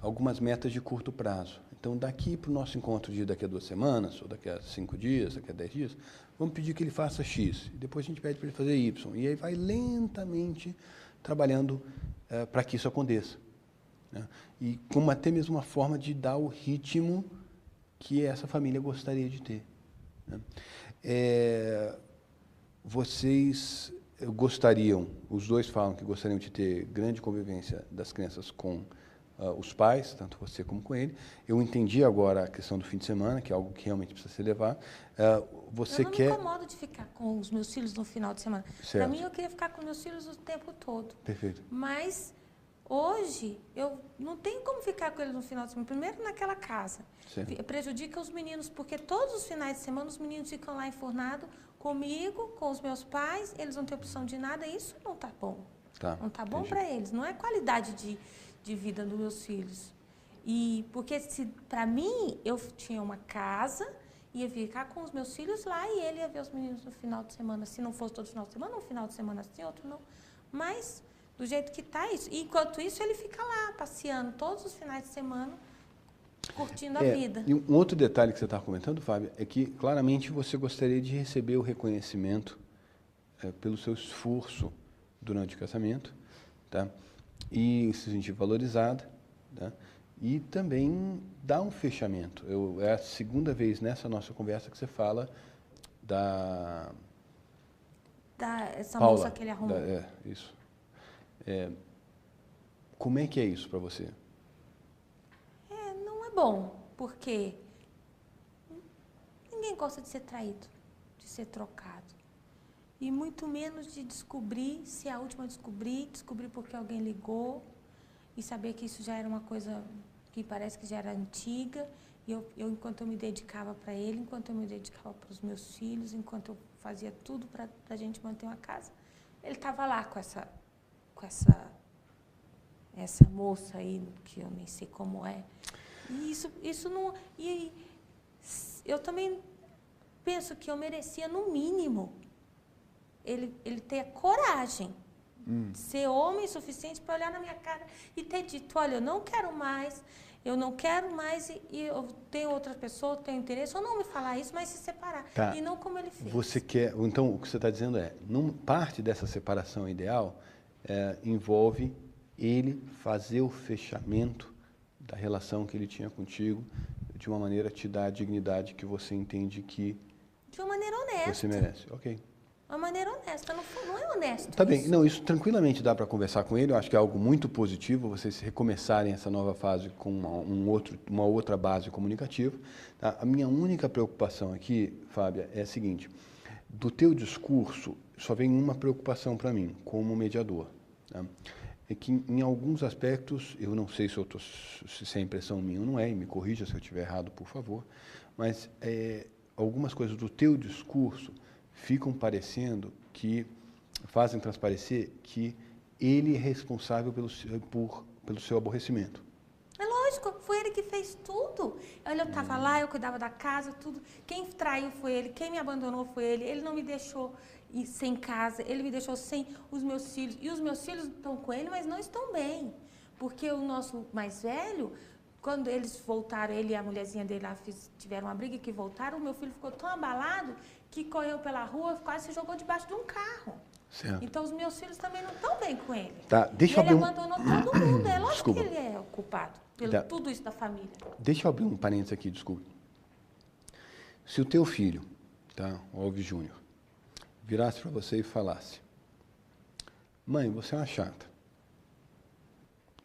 algumas metas de curto prazo. Então, daqui para o nosso encontro de daqui a 2 semanas, ou daqui a 5 dias, daqui a 10 dias, vamos pedir que ele faça X. E depois a gente pede para ele fazer Y. E aí vai lentamente trabalhando para que isso aconteça. Né? E como até mesmo uma forma de dar o ritmo que essa família gostaria de ter. Né? Vocês gostariam, os dois falam que gostariam de ter grande convivência das crianças com os pais, tanto você como com ele. Eu entendi agora a questão do fim de semana, que é algo que realmente precisa ser levado. Você eu não quer... me incomodo de ficar com os meus filhos no final de semana. Para mim, eu queria ficar com meus filhos o tempo todo. Perfeito. Mas hoje, eu não tenho como ficar com eles no final de semana. Primeiro, naquela casa. Certo. Prejudica os meninos, porque todos os finais de semana os meninos ficam lá enfornados comigo, com os meus pais. Eles não têm opção de nada. Isso não está bom. Não está bom para eles. Não é qualidade de vida dos meus filhos. E porque para mim, eu tinha uma casa ia ficar com os meus filhos lá e ele ia ver os meninos no final de semana. Se não fosse todo final de semana, um final de semana sim, outro não. Mas, do jeito que está isso. E, enquanto isso, ele fica lá, passeando todos os finais de semana, curtindo a vida. E um outro detalhe que você estava comentando, Fábio, é que claramente você gostaria de receber o reconhecimento pelo seu esforço durante o casamento, tá? E se sentir valorizada, tá? E também dar um fechamento. É a segunda vez nessa nossa conversa que você fala Essa Paula, moça que ele arrumou. Isso. Como é que é isso para você? Não é bom, porque ninguém gosta de ser traído, de ser trocado. E muito menos de descobrir, ser a última a descobrir porque alguém ligou e saber que isso já era uma coisa que parece que já era antiga. E eu enquanto eu me dedicava para ele, enquanto eu me dedicava para os meus filhos, enquanto eu fazia tudo para a gente manter uma casa, ele estava lá com essa moça aí, que eu nem sei como é. E isso não... E eu também penso que eu merecia, no mínimo, ele ter a coragem de ser homem suficiente para olhar na minha cara e ter dito, olha, eu não quero mais e eu tenho outra pessoa, tenho interesse, ou não me falar isso, mas se separar. Tá. E não como ele fez. Então, o que você está dizendo parte dessa separação ideal envolve ele fazer o fechamento da relação que ele tinha contigo, de uma maneira a te dar a dignidade que você entende que de uma maneira honesta. Você merece, ok. Uma maneira honesta, não é honesto. Tá bem, não, isso tranquilamente dá para conversar com ele, eu acho que é algo muito positivo, vocês recomeçarem essa nova fase com uma outra base comunicativa. Tá? A minha única preocupação aqui, Fábia, é a seguinte, do teu discurso só vem uma preocupação para mim, como mediador. Tá? É que em alguns aspectos, eu não sei se é impressão minha ou não é, e me corrija se eu estiver errado, por favor, mas algumas coisas do teu discurso ficam parecendo que fazem transparecer que ele é responsável pelo seu aborrecimento. É lógico, foi ele que fez tudo. Eu estava lá, eu cuidava da casa, tudo. Quem traiu foi ele, quem me abandonou foi ele. Ele não me deixou ir sem casa, ele me deixou sem os meus filhos. E os meus filhos estão com ele, mas não estão bem. Porque o nosso mais velho, quando eles voltaram, ele e a mulherzinha dele lá tiveram uma briga que voltaram, o meu filho ficou tão abalado que correu pela rua, quase se jogou debaixo de um carro. Certo. Então, os meus filhos também não estão bem com ele. Tá, ele abandonou todo mundo. É lógico Desculpa. que ele é o culpado pelo tudo isso da família. Deixa eu abrir um parênteses aqui, desculpe. Se o teu filho, tá, o Alves Júnior, virasse para você e falasse, mãe, você é uma chata.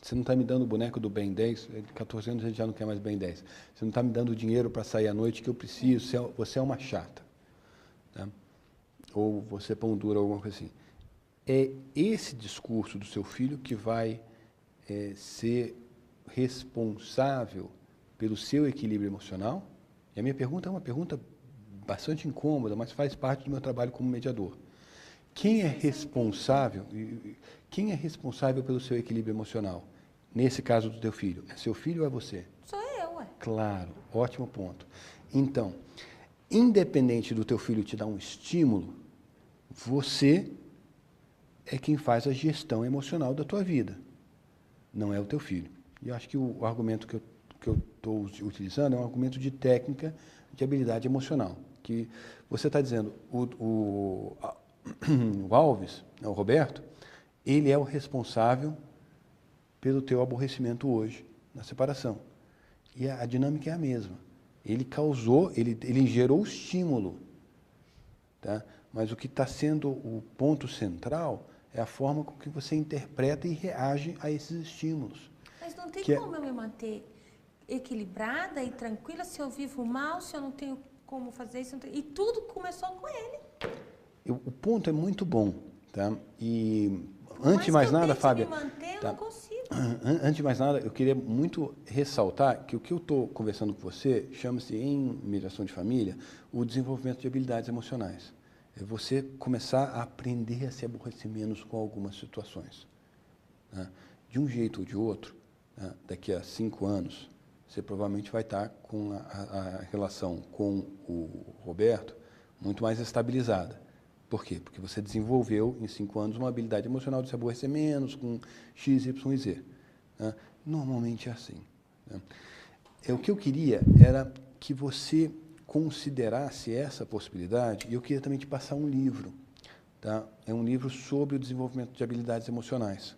Você não está me dando o boneco do Ben 10, de 14 anos a gente já não quer mais Ben 10. Você não está me dando o dinheiro para sair à noite que eu preciso, você é uma chata. Tá? Ou você é pão duro, alguma coisa assim. É esse discurso do seu filho que vai ser responsável pelo seu equilíbrio emocional? E a minha pergunta é uma pergunta bastante incômoda, mas faz parte do meu trabalho como mediador. Quem é responsável pelo seu equilíbrio emocional? Nesse caso do teu filho, é seu filho ou é você? Sou eu, ué. Claro, ótimo ponto. Então, independente do teu filho te dar um estímulo, você é quem faz a gestão emocional da tua vida, não é o teu filho. E eu acho que o argumento que eu estou utilizando é um argumento de técnica, de habilidade emocional, que você está dizendo, o Alves, o Roberto, ele é o responsável pelo teu aborrecimento hoje, na separação. E a dinâmica é a mesma. Ele causou, ele gerou o estímulo, tá? Mas o que está sendo o ponto central é a forma com que você interpreta e reage a esses estímulos. Mas não tem como eu me manter equilibrada e tranquila se eu vivo mal, se eu não tenho como fazer isso. E tudo começou com ele. O ponto é muito bom, tá? E antes de mais nada, Fábia, me manter, eu não consigo. Antes de mais nada, eu queria muito ressaltar que o que eu estou conversando com você chama-se, em mediação de família, o desenvolvimento de habilidades emocionais. É você começar a aprender a se aborrecer menos com algumas situações. Né? De um jeito ou de outro, né? Daqui a 5 anos, você provavelmente vai estar com a relação com o Roberto muito mais estabilizada. Por quê? Porque você desenvolveu em 5 anos uma habilidade emocional de se aborrecer menos com X, Y e Z. Né? Normalmente é assim. Né? O que eu queria era que você considerasse essa possibilidade, e eu queria também te passar um livro. Tá? É um livro sobre o desenvolvimento de habilidades emocionais.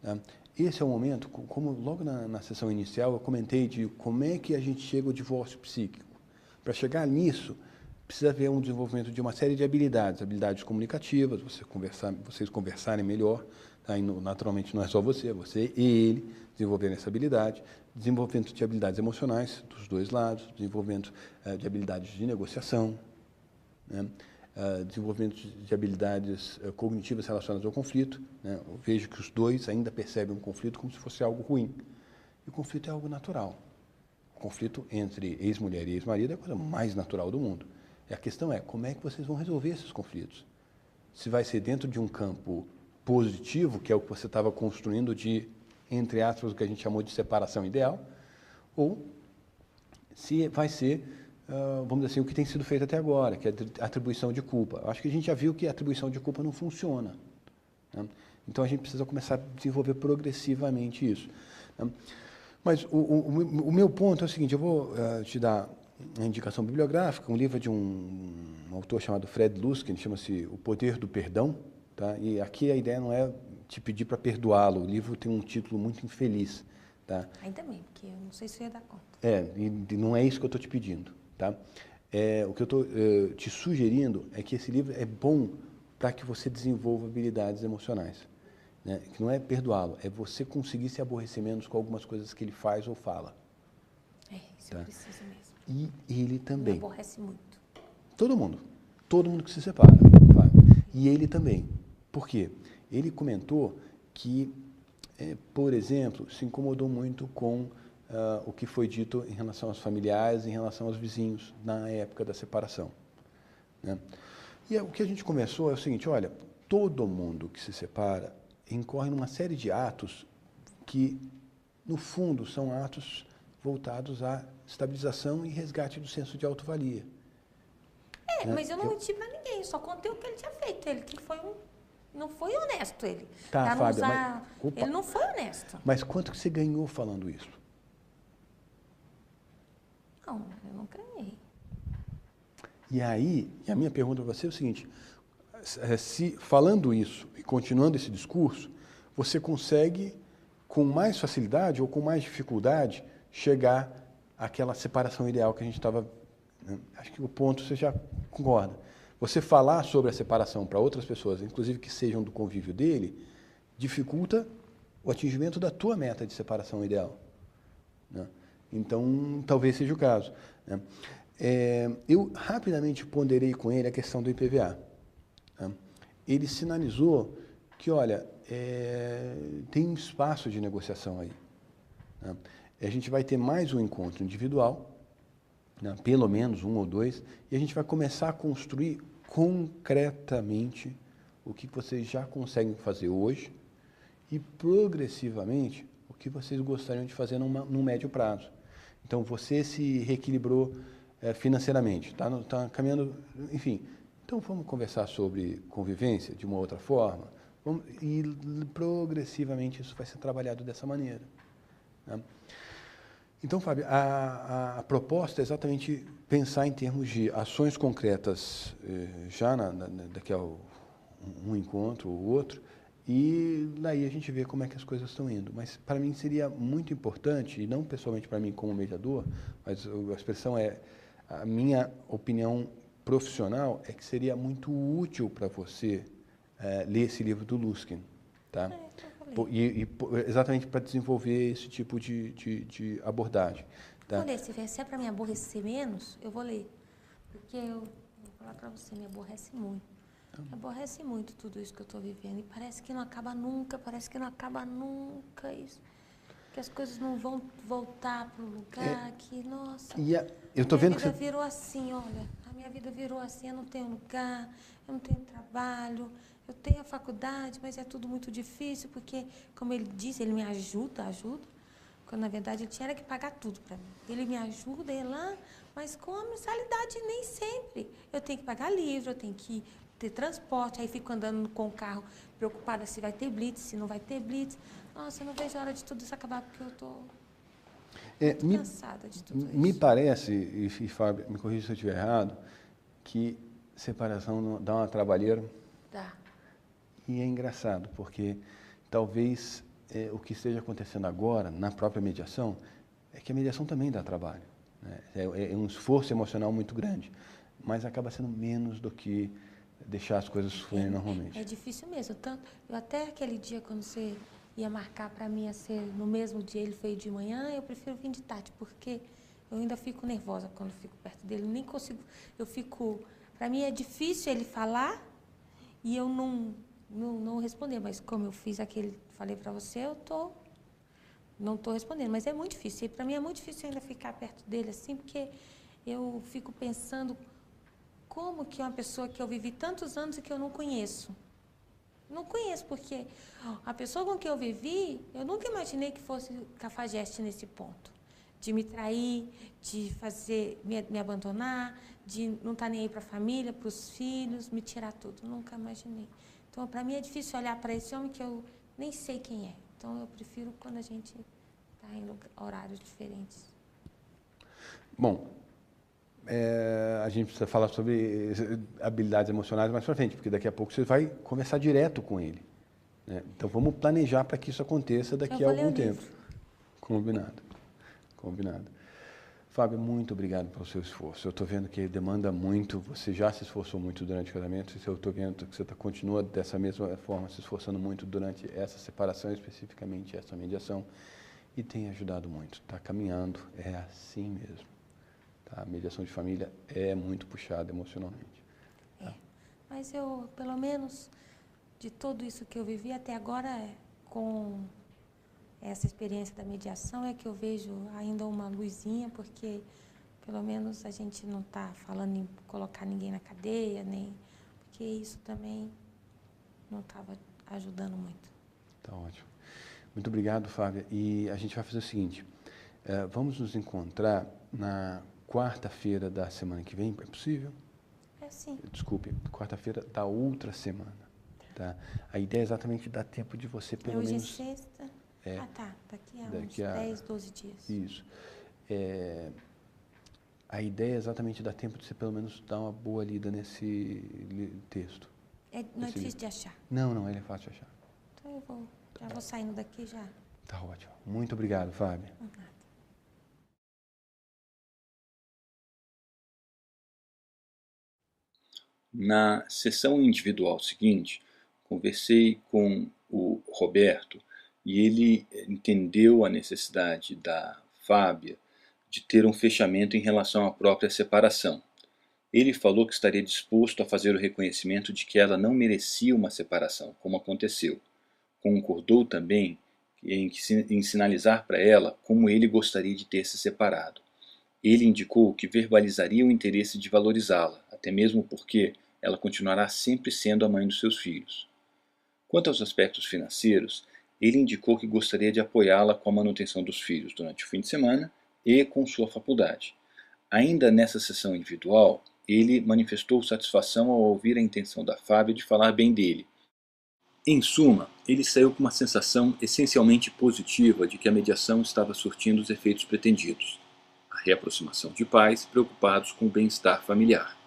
Tá? Esse é o momento, como logo na sessão inicial eu comentei de como é que a gente chega ao divórcio psíquico. Para chegar nisso, precisa haver um desenvolvimento de uma série de habilidades, habilidades comunicativas, vocês conversarem melhor, tá? E naturalmente não é só você, é você e ele desenvolverem essa habilidade, desenvolvimento de habilidades emocionais dos dois lados, desenvolvimento de habilidades de negociação, né? Desenvolvimento de habilidades cognitivas relacionadas ao conflito. Né? Eu vejo que os dois ainda percebem um conflito como se fosse algo ruim. E o conflito é algo natural. O conflito entre ex-mulher e ex-marido é a coisa mais natural do mundo. E a questão é, como é que vocês vão resolver esses conflitos? Se vai ser dentro de um campo positivo, que é o que você estava construindo de, entre aspas, o que a gente chamou de separação ideal, ou se vai ser, vamos dizer assim, o que tem sido feito até agora, que é a atribuição de culpa. Acho que a gente já viu que a atribuição de culpa não funciona. Né? Então, a gente precisa começar a desenvolver progressivamente isso. Né? Mas o meu ponto é o seguinte, eu vou te dar uma indicação bibliográfica, um livro de um autor chamado Fred Luskin, chama-se O Poder do Perdão. Tá? E aqui a ideia não é te pedir para perdoá-lo, o livro tem um título muito infeliz. Tá? Ainda bem, porque eu não sei se eu ia dar conta. E não é isso que eu estou te pedindo. Tá? O que eu estou te sugerindo é que esse livro é bom para que você desenvolva habilidades emocionais. Né? Que não é perdoá-lo, é você conseguir se aborrecer menos com algumas coisas que ele faz ou fala. Isso tá? eu preciso mesmo. E ele também. Me aborrece muito. Todo mundo que se separa. E ele também. Por quê? Ele comentou que, por exemplo, se incomodou muito com o que foi dito em relação aos familiares, em relação aos vizinhos, na época da separação. Né? E o que a gente começou é o seguinte, olha, todo mundo que se separa incorre numa série de atos que, no fundo, são atos voltados à estabilização e resgate do senso de autovalia. Né? Mas eu não menti pra ninguém, só contei o que ele tinha feito. Ele que foi não foi honesto, ele. Tá, Fábio, ele não foi honesto. Mas quanto que você ganhou falando isso? Não, eu não ganhei. E aí, a minha pergunta para você é o seguinte, se falando isso e continuando esse discurso, você consegue, com mais facilidade ou com mais dificuldade, chegar àquela separação ideal que a gente estava... Né? Acho que o ponto você já concorda. Você falar sobre a separação para outras pessoas, inclusive que sejam do convívio dele, dificulta o atingimento da tua meta de separação ideal. Né? Então, talvez seja o caso. Né? Eu rapidamente ponderei com ele a questão do IPVA. Né? Ele sinalizou que, olha, tem um espaço de negociação aí. Né? A gente vai ter mais um encontro individual, né? Pelo menos 1 ou 2, e a gente vai começar a construir concretamente o que vocês já conseguem fazer hoje e, progressivamente, o que vocês gostariam de fazer num médio prazo. Então, você se reequilibrou financeiramente, está caminhando, enfim. Então, vamos conversar sobre convivência de uma outra forma, e progressivamente isso vai ser trabalhado dessa maneira. Né? Então, Fábio, a proposta é exatamente pensar em termos de ações concretas já daqui a um encontro ou outro, e daí a gente vê como é que as coisas estão indo. Mas, para mim, seria muito importante, e não pessoalmente para mim como mediador, mas a expressão é, a minha opinião profissional é que seria muito útil para você ler esse livro do Luskin, tá? Exatamente para desenvolver esse tipo de abordagem. Tá? Eu vou ler, se é para me aborrecer menos, eu vou ler. Porque eu vou falar para você, me aborrece muito. Me aborrece muito tudo isso que eu estou vivendo. E parece que não acaba nunca, isso. Que as coisas não vão voltar para o lugar, que, nossa... Eu tô vendo minha vida virou assim, olha, a minha vida virou assim, eu não tenho lugar, eu não tenho trabalho, eu tenho a faculdade, mas é tudo muito difícil, porque, como ele disse, ele me ajuda, quando na verdade ele tinha que pagar tudo para mim. Ele me ajuda, mas com a mensalidade nem sempre. Eu tenho que pagar livro, eu tenho que ter transporte, aí fico andando com o carro preocupada se vai ter blitz, se não vai ter blitz. Nossa, eu não vejo a hora de tudo isso acabar, porque eu estou cansada de tudo isso. Me parece, e Fábio, me corrija se eu estiver errado, que separação dá uma trabalheira. Dá. E é engraçado, porque talvez o que esteja acontecendo agora, na própria mediação, é que a mediação também dá trabalho. Né? É um esforço emocional muito grande, mas acaba sendo menos do que deixar as coisas fluírem normalmente. É difícil mesmo. Eu até aquele dia, quando você ia marcar para mim a ser no mesmo dia, ele veio de manhã, eu prefiro vir de tarde, porque eu ainda fico nervosa quando fico perto dele. Eu nem consigo, para mim é difícil ele falar e eu não responder, mas como eu fiz falei para você, não estou respondendo, mas é muito difícil. Para mim é muito difícil ainda ficar perto dele assim, porque eu fico pensando como que uma pessoa que eu vivi tantos anos e que eu não conheço. Não conheço, porque a pessoa com quem eu vivi, eu nunca imaginei que fosse cafajeste nesse ponto. De me trair, de me abandonar, de não estar nem aí para a família, para os filhos, me tirar tudo. Nunca imaginei. Então, para mim é difícil olhar para esse homem que eu nem sei quem é. Então, eu prefiro quando a gente está em horários diferentes. Bom, a gente precisa falar sobre habilidades emocionais mais para frente, porque daqui a pouco você vai conversar direto com ele. Né? Então, vamos planejar para que isso aconteça daqui a algum tempo. Combinado. Fábio, muito obrigado pelo seu esforço. Eu estou vendo que demanda muito, você já se esforçou muito durante o casamento, e eu estou vendo que você continua dessa mesma forma se esforçando muito durante essa separação, especificamente essa mediação, e tem ajudado muito. Está caminhando, é assim mesmo. Tá? A mediação de família é muito puxada emocionalmente. Tá? Mas eu, pelo menos, de tudo isso que eu vivi até agora, com essa experiência da mediação, é que eu vejo ainda uma luzinha, porque pelo menos a gente não está falando em colocar ninguém na cadeia, porque isso também não estava ajudando muito. Tá ótimo. Muito obrigado, Fábia. E a gente vai fazer o seguinte, vamos nos encontrar na quarta-feira da semana que vem, é possível? É sim. Desculpe, quarta-feira da outra semana. Tá? A ideia é exatamente dar tempo de você, pelo menos... Hoje é sexta. Tá. Daqui a uns 10, 12 dias. Isso. A ideia é exatamente dar tempo de você, pelo menos, dar uma boa lida nesse texto. Não é difícil de achar? Não, ele é fácil de achar. Então eu já vou saindo daqui já. Tá ótimo. Muito obrigado, Fábio. Na sessão individual seguinte, conversei com o Roberto e ele entendeu a necessidade da Fábia de ter um fechamento em relação à própria separação. Ele falou que estaria disposto a fazer o reconhecimento de que ela não merecia uma separação, como aconteceu. Concordou também em sinalizar para ela como ele gostaria de ter se separado. Ele indicou que verbalizaria o interesse de valorizá-la, até mesmo porque ela continuará sempre sendo a mãe dos seus filhos. Quanto aos aspectos financeiros, ele indicou que gostaria de apoiá-la com a manutenção dos filhos durante o fim de semana e com sua faculdade. Ainda nessa sessão individual, ele manifestou satisfação ao ouvir a intenção da Fábia de falar bem dele. Em suma, ele saiu com uma sensação essencialmente positiva de que a mediação estava surtindo os efeitos pretendidos. A reaproximação de pais preocupados com o bem-estar familiar.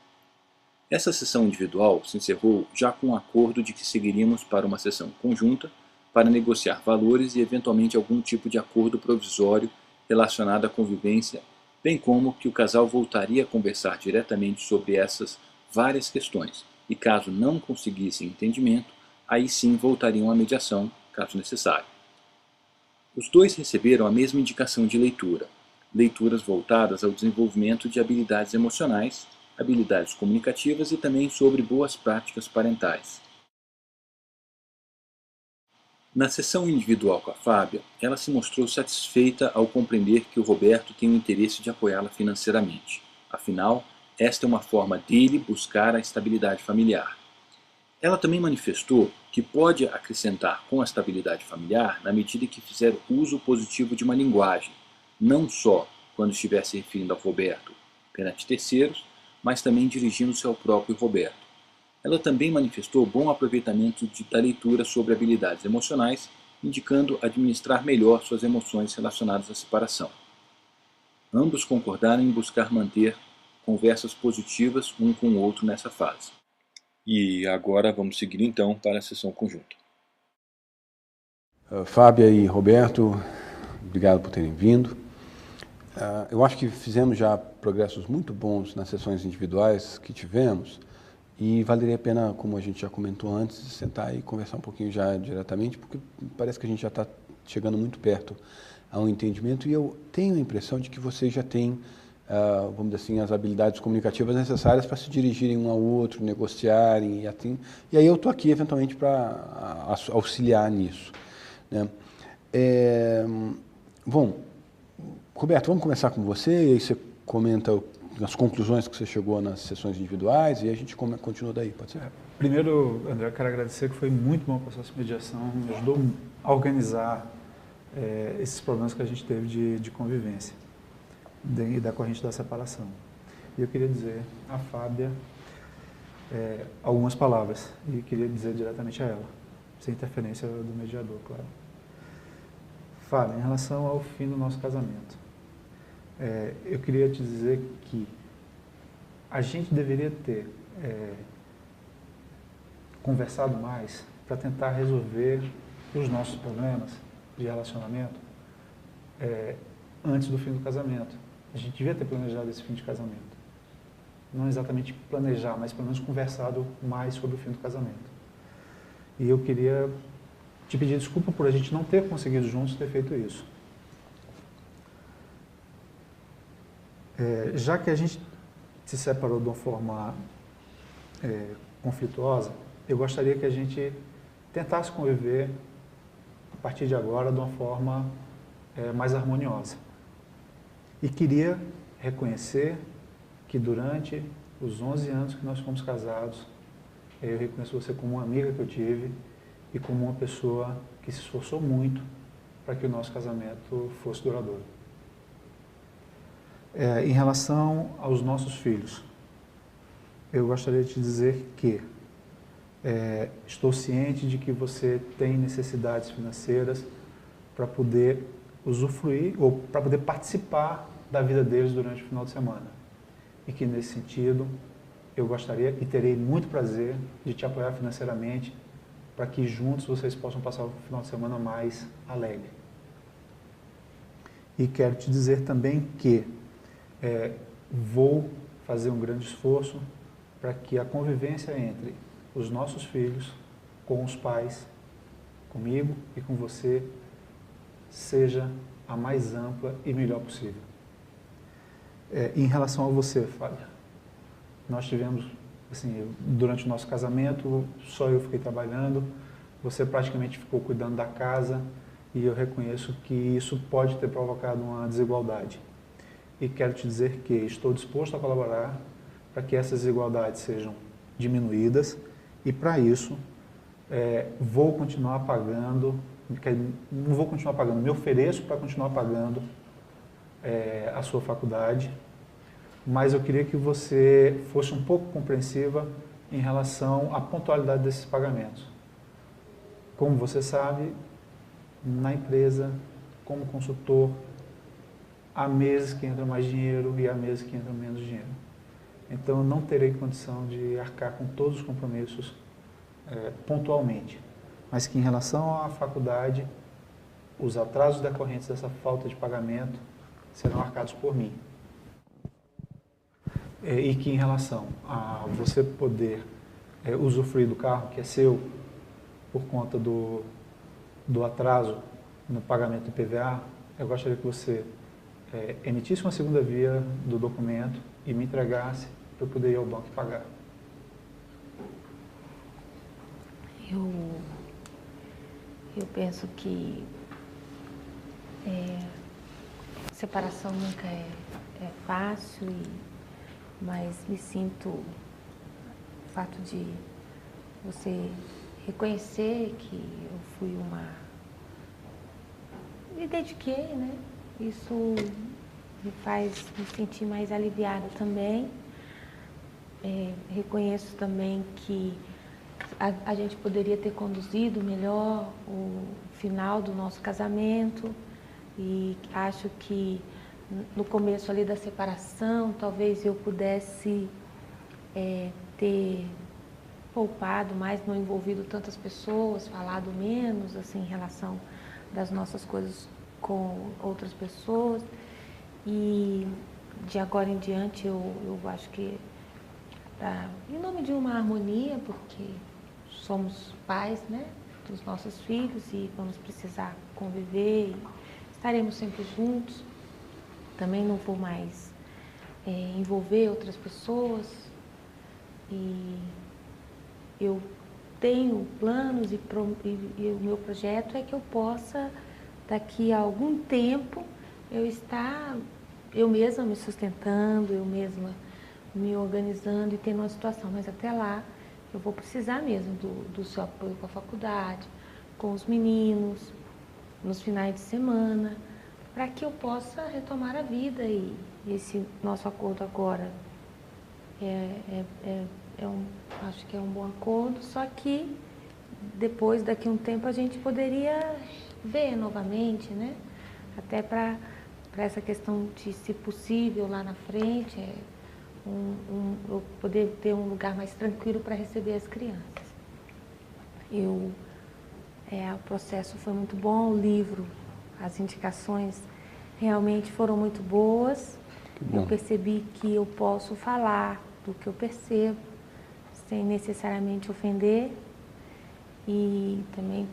Essa sessão individual se encerrou já com o acordo de que seguiríamos para uma sessão conjunta para negociar valores e eventualmente algum tipo de acordo provisório relacionado à convivência, bem como que o casal voltaria a conversar diretamente sobre essas várias questões e caso não conseguissem entendimento, aí sim voltariam à mediação, caso necessário. Os dois receberam a mesma indicação de leitura, leituras voltadas ao desenvolvimento de habilidades emocionais, habilidades comunicativas e também sobre boas práticas parentais. Na sessão individual com a Fábia, ela se mostrou satisfeita ao compreender que o Roberto tem o interesse de apoiá-la financeiramente. Afinal, esta é uma forma dele buscar a estabilidade familiar. Ela também manifestou que pode acrescentar com a estabilidade familiar na medida que fizer uso positivo de uma linguagem, não só quando estiver se referindo ao Roberto perante terceiros, mas também dirigindo-se ao próprio Roberto. Ela também manifestou bom aproveitamento da leitura sobre habilidades emocionais, indicando administrar melhor suas emoções relacionadas à separação. Ambos concordaram em buscar manter conversas positivas um com o outro nessa fase. E agora vamos seguir então para a sessão conjunta. Fábia e Roberto, obrigado por terem vindo. Eu acho que fizemos já progressos muito bons nas sessões individuais que tivemos e valeria a pena, como a gente já comentou antes, sentar e conversar um pouquinho já diretamente, porque parece que a gente já está chegando muito perto a um entendimento e eu tenho a impressão de que vocês já têm, vamos dizer assim, as habilidades comunicativas necessárias para se dirigirem um ao outro, negociarem e aí eu estou aqui eventualmente para auxiliar nisso, né? Bom, Roberto, vamos começar com você, e aí você comenta as conclusões que você chegou nas sessões individuais e a gente continua daí, pode ser? Primeiro, André, eu quero agradecer que foi muito bom o processo de mediação, me ajudou a organizar esses problemas que a gente teve de convivência e da corrente da separação. E eu queria dizer à Fábia algumas palavras e queria dizer diretamente a ela, sem interferência do mediador, claro. Fábia, em relação ao fim do nosso casamento, eu queria te dizer que a gente deveria ter conversado mais para tentar resolver os nossos problemas de relacionamento antes do fim do casamento. A gente devia ter planejado esse fim de casamento. Não exatamente planejar, mas pelo menos conversado mais sobre o fim do casamento. E eu queria te pedir desculpa por a gente não ter conseguido juntos ter feito isso. Já que a gente se separou de uma forma conflituosa, eu gostaria que a gente tentasse conviver, a partir de agora, de uma forma mais harmoniosa. E queria reconhecer que durante os 11 anos que nós fomos casados, eu reconheço você como uma amiga que eu tive e como uma pessoa que se esforçou muito para que o nosso casamento fosse duradouro. Em relação aos nossos filhos, eu gostaria de te dizer que estou ciente de que você tem necessidades financeiras para poder usufruir ou para poder participar da vida deles durante o final de semana. E que nesse sentido, eu gostaria e terei muito prazer de te apoiar financeiramente para que juntos vocês possam passar o final de semana mais alegre. E quero te dizer também que vou fazer um grande esforço para que a convivência entre os nossos filhos, com os pais, comigo e com você, seja a mais ampla e melhor possível. Em relação a você, Fábia, nós tivemos, assim, durante o nosso casamento, só eu fiquei trabalhando, você praticamente ficou cuidando da casa e eu reconheço que isso pode ter provocado uma desigualdade. E quero te dizer que estou disposto a colaborar para que essas desigualdades sejam diminuídas e, para isso, vou continuar pagando, não vou continuar pagando, me ofereço para continuar pagando a sua faculdade, mas eu queria que você fosse um pouco compreensiva em relação à pontualidade desses pagamentos. Como você sabe, na empresa, como consultor, há meses que entra mais dinheiro e há meses que entra menos dinheiro. Então, eu não terei condição de arcar com todos os compromissos pontualmente, mas que em relação à faculdade, os atrasos decorrentes dessa falta de pagamento serão arcados por mim. E que em relação a você poder usufruir do carro que é seu por conta do atraso no pagamento do IPVA, eu gostaria que você emitisse uma segunda via do documento e me entregasse para eu poder ir ao banco e pagar. Eu penso que separação nunca é fácil, mas me sinto o fato de você reconhecer que eu fui me dediquei, né? Isso me faz me sentir mais aliviada também. Reconheço também que a gente poderia ter conduzido melhor o final do nosso casamento e acho que no começo ali da separação talvez eu pudesse ter poupado mais, não envolvido tantas pessoas, falado menos assim em relação das nossas coisas com outras pessoas. E de agora em diante eu acho que em nome de uma harmonia, porque somos pais, né, dos nossos filhos e vamos precisar conviver e estaremos sempre juntos. Também não vou mais envolver outras pessoas e eu tenho planos e o meu projeto é que eu possa, daqui a algum tempo, eu mesma me sustentando, eu mesma me organizando e tendo uma situação, mas até lá eu vou precisar mesmo do seu apoio com a faculdade, com os meninos, nos finais de semana, para que eu possa retomar a vida. E esse nosso acordo agora acho que é um bom acordo, só que depois, daqui a um tempo, a gente poderia ver novamente, né? Até para essa questão de, se possível, lá na frente, eu poder ter um lugar mais tranquilo para receber as crianças. O processo foi muito bom, o livro, as indicações realmente foram muito boas. Eu percebi que eu posso falar do que eu percebo, sem necessariamente ofender, e também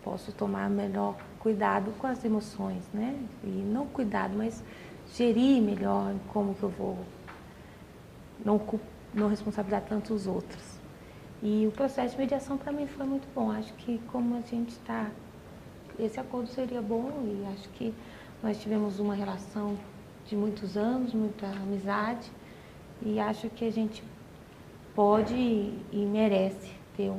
posso tomar melhor cuidado com as emoções, né? E não cuidado, mas gerir melhor como que eu vou não responsabilizar tanto os outros. E o processo de mediação para mim foi muito bom. Acho que como a gente está, esse acordo seria bom, e acho que nós tivemos uma relação de muitos anos, muita amizade, e acho que a gente pode e merece ter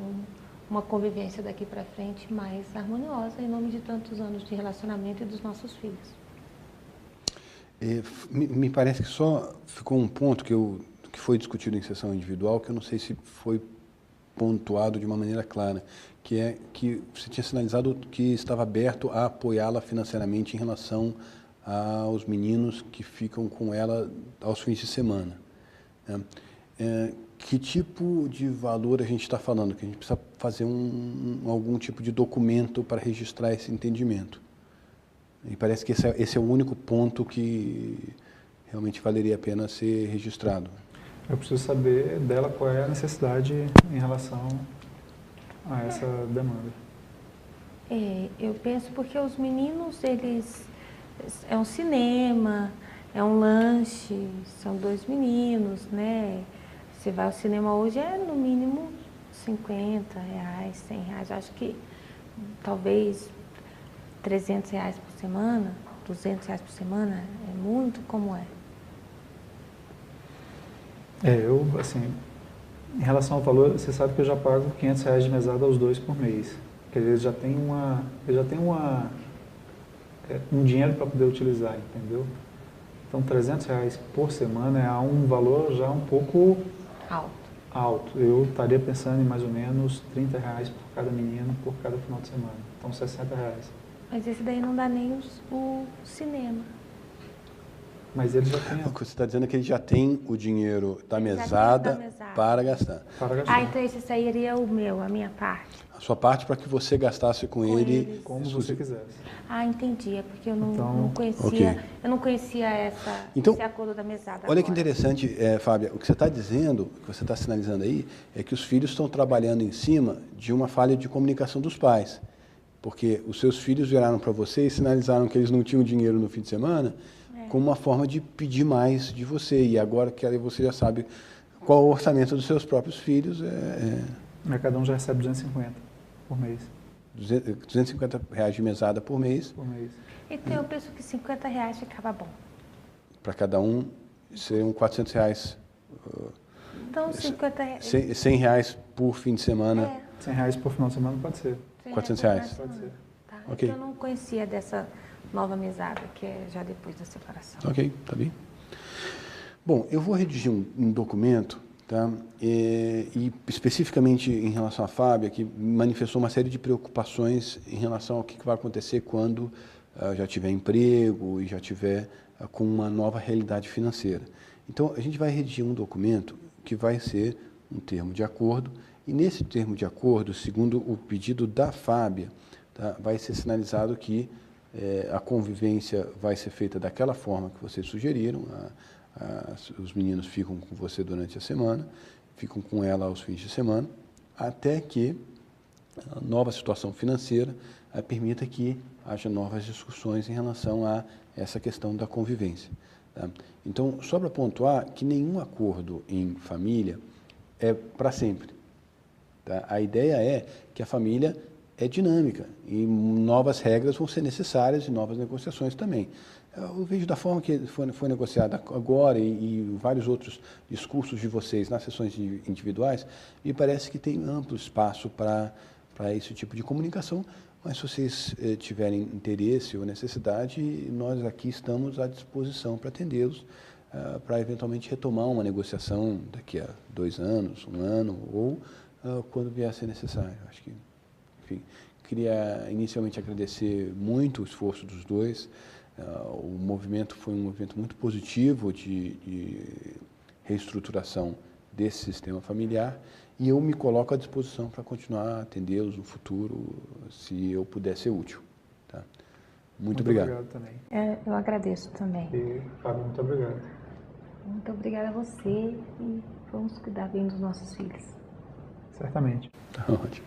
uma convivência daqui para frente mais harmoniosa em nome de tantos anos de relacionamento e dos nossos filhos. Me parece que só ficou um ponto que foi discutido em sessão individual, que eu não sei se foi pontuado de uma maneira clara, que é que você tinha sinalizado que estava aberto a apoiá-la financeiramente em relação aos meninos que ficam com ela aos fins de semana, né? Que tipo de valor a gente está falando? Que a gente precisa fazer algum tipo de documento para registrar esse entendimento. E parece que esse é o único ponto que realmente valeria a pena ser registrado. Eu preciso saber dela qual é a necessidade em relação a essa demanda. Eu penso porque os meninos, é um cinema, é um lanche, são 2 meninos, né? Você vai ao cinema hoje, no mínimo R$50, R$100. Acho que talvez R$300 por semana, R$200 por semana, é muito como é. Assim, em relação ao valor, você sabe que eu já pago R$500 de mesada aos 2 por mês. Quer dizer, eles já têm um dinheiro para poder utilizar, entendeu? Então, R$300 por semana é um valor já um pouco alto. Eu estaria pensando em mais ou menos R$30 por cada menino, por cada final de semana. Então, R$60. Mas esse daí não dá nem o cinema. Mas ele já tem... O que você está dizendo é que ele já tem o dinheiro da mesada para gastar. Então esse seria a minha parte. A sua parte para que você gastasse com ele como você quisesse. Entendi. É porque eu não conhecia, okay. Eu não conhecia esse acordo da mesada. Olha que interessante, Fábia, o que você está dizendo, o que você está sinalizando aí, é que os filhos estão trabalhando em cima de uma falha de comunicação dos pais. Porque os seus filhos viraram para você e sinalizaram que eles não tinham dinheiro no fim de semana, como uma forma de pedir mais de você. E agora que você já sabe qual é o orçamento dos seus próprios filhos. Cada um já recebe 250 por mês. R$250 de mesada por mês. Então eu penso que R$50 ficava bom. Para cada um, seriam R$400. Então R$50. R$100 por fim de semana. R$100 por final de semana pode ser. R$400. Pode ser. Tá. Ok. Eu não conhecia dessa nova mesada, que é já depois da separação. Ok, tá bem. Bom, eu vou redigir um documento, tá? E especificamente em relação à Fábia, que manifestou uma série de preocupações em relação ao que vai acontecer quando já tiver emprego e já tiver com uma nova realidade financeira. Então, a gente vai redigir um documento que vai ser um termo de acordo, e nesse termo de acordo, segundo o pedido da Fábia, tá, vai ser sinalizado que a convivência vai ser feita daquela forma que vocês sugeriram. Os meninos ficam com você durante a semana, ficam com ela aos fins de semana, até que a nova situação financeira permita que haja novas discussões em relação a essa questão da convivência. Tá? Então, só para pontuar que nenhum acordo em família é para sempre. Tá? A ideia é que a família é dinâmica e novas regras vão ser necessárias e novas negociações também. Eu vejo da forma que foi negociada agora e vários outros discursos de vocês nas sessões individuais, me parece que tem amplo espaço para esse tipo de comunicação, mas se vocês tiverem interesse ou necessidade, nós aqui estamos à disposição para atendê-los, para eventualmente retomar uma negociação daqui a 2 anos, 1 ano, ou quando vier a ser necessário. Acho que, enfim, queria inicialmente agradecer muito o esforço dos dois. O movimento foi um movimento muito positivo de reestruturação desse sistema familiar, e eu me coloco à disposição para continuar a atendê-los no futuro, se eu puder ser útil. Tá? Muito obrigado também. Eu agradeço também. E, Fábio, muito obrigado. Muito obrigada a você e vamos cuidar bem dos nossos filhos. Certamente. Tá ótimo.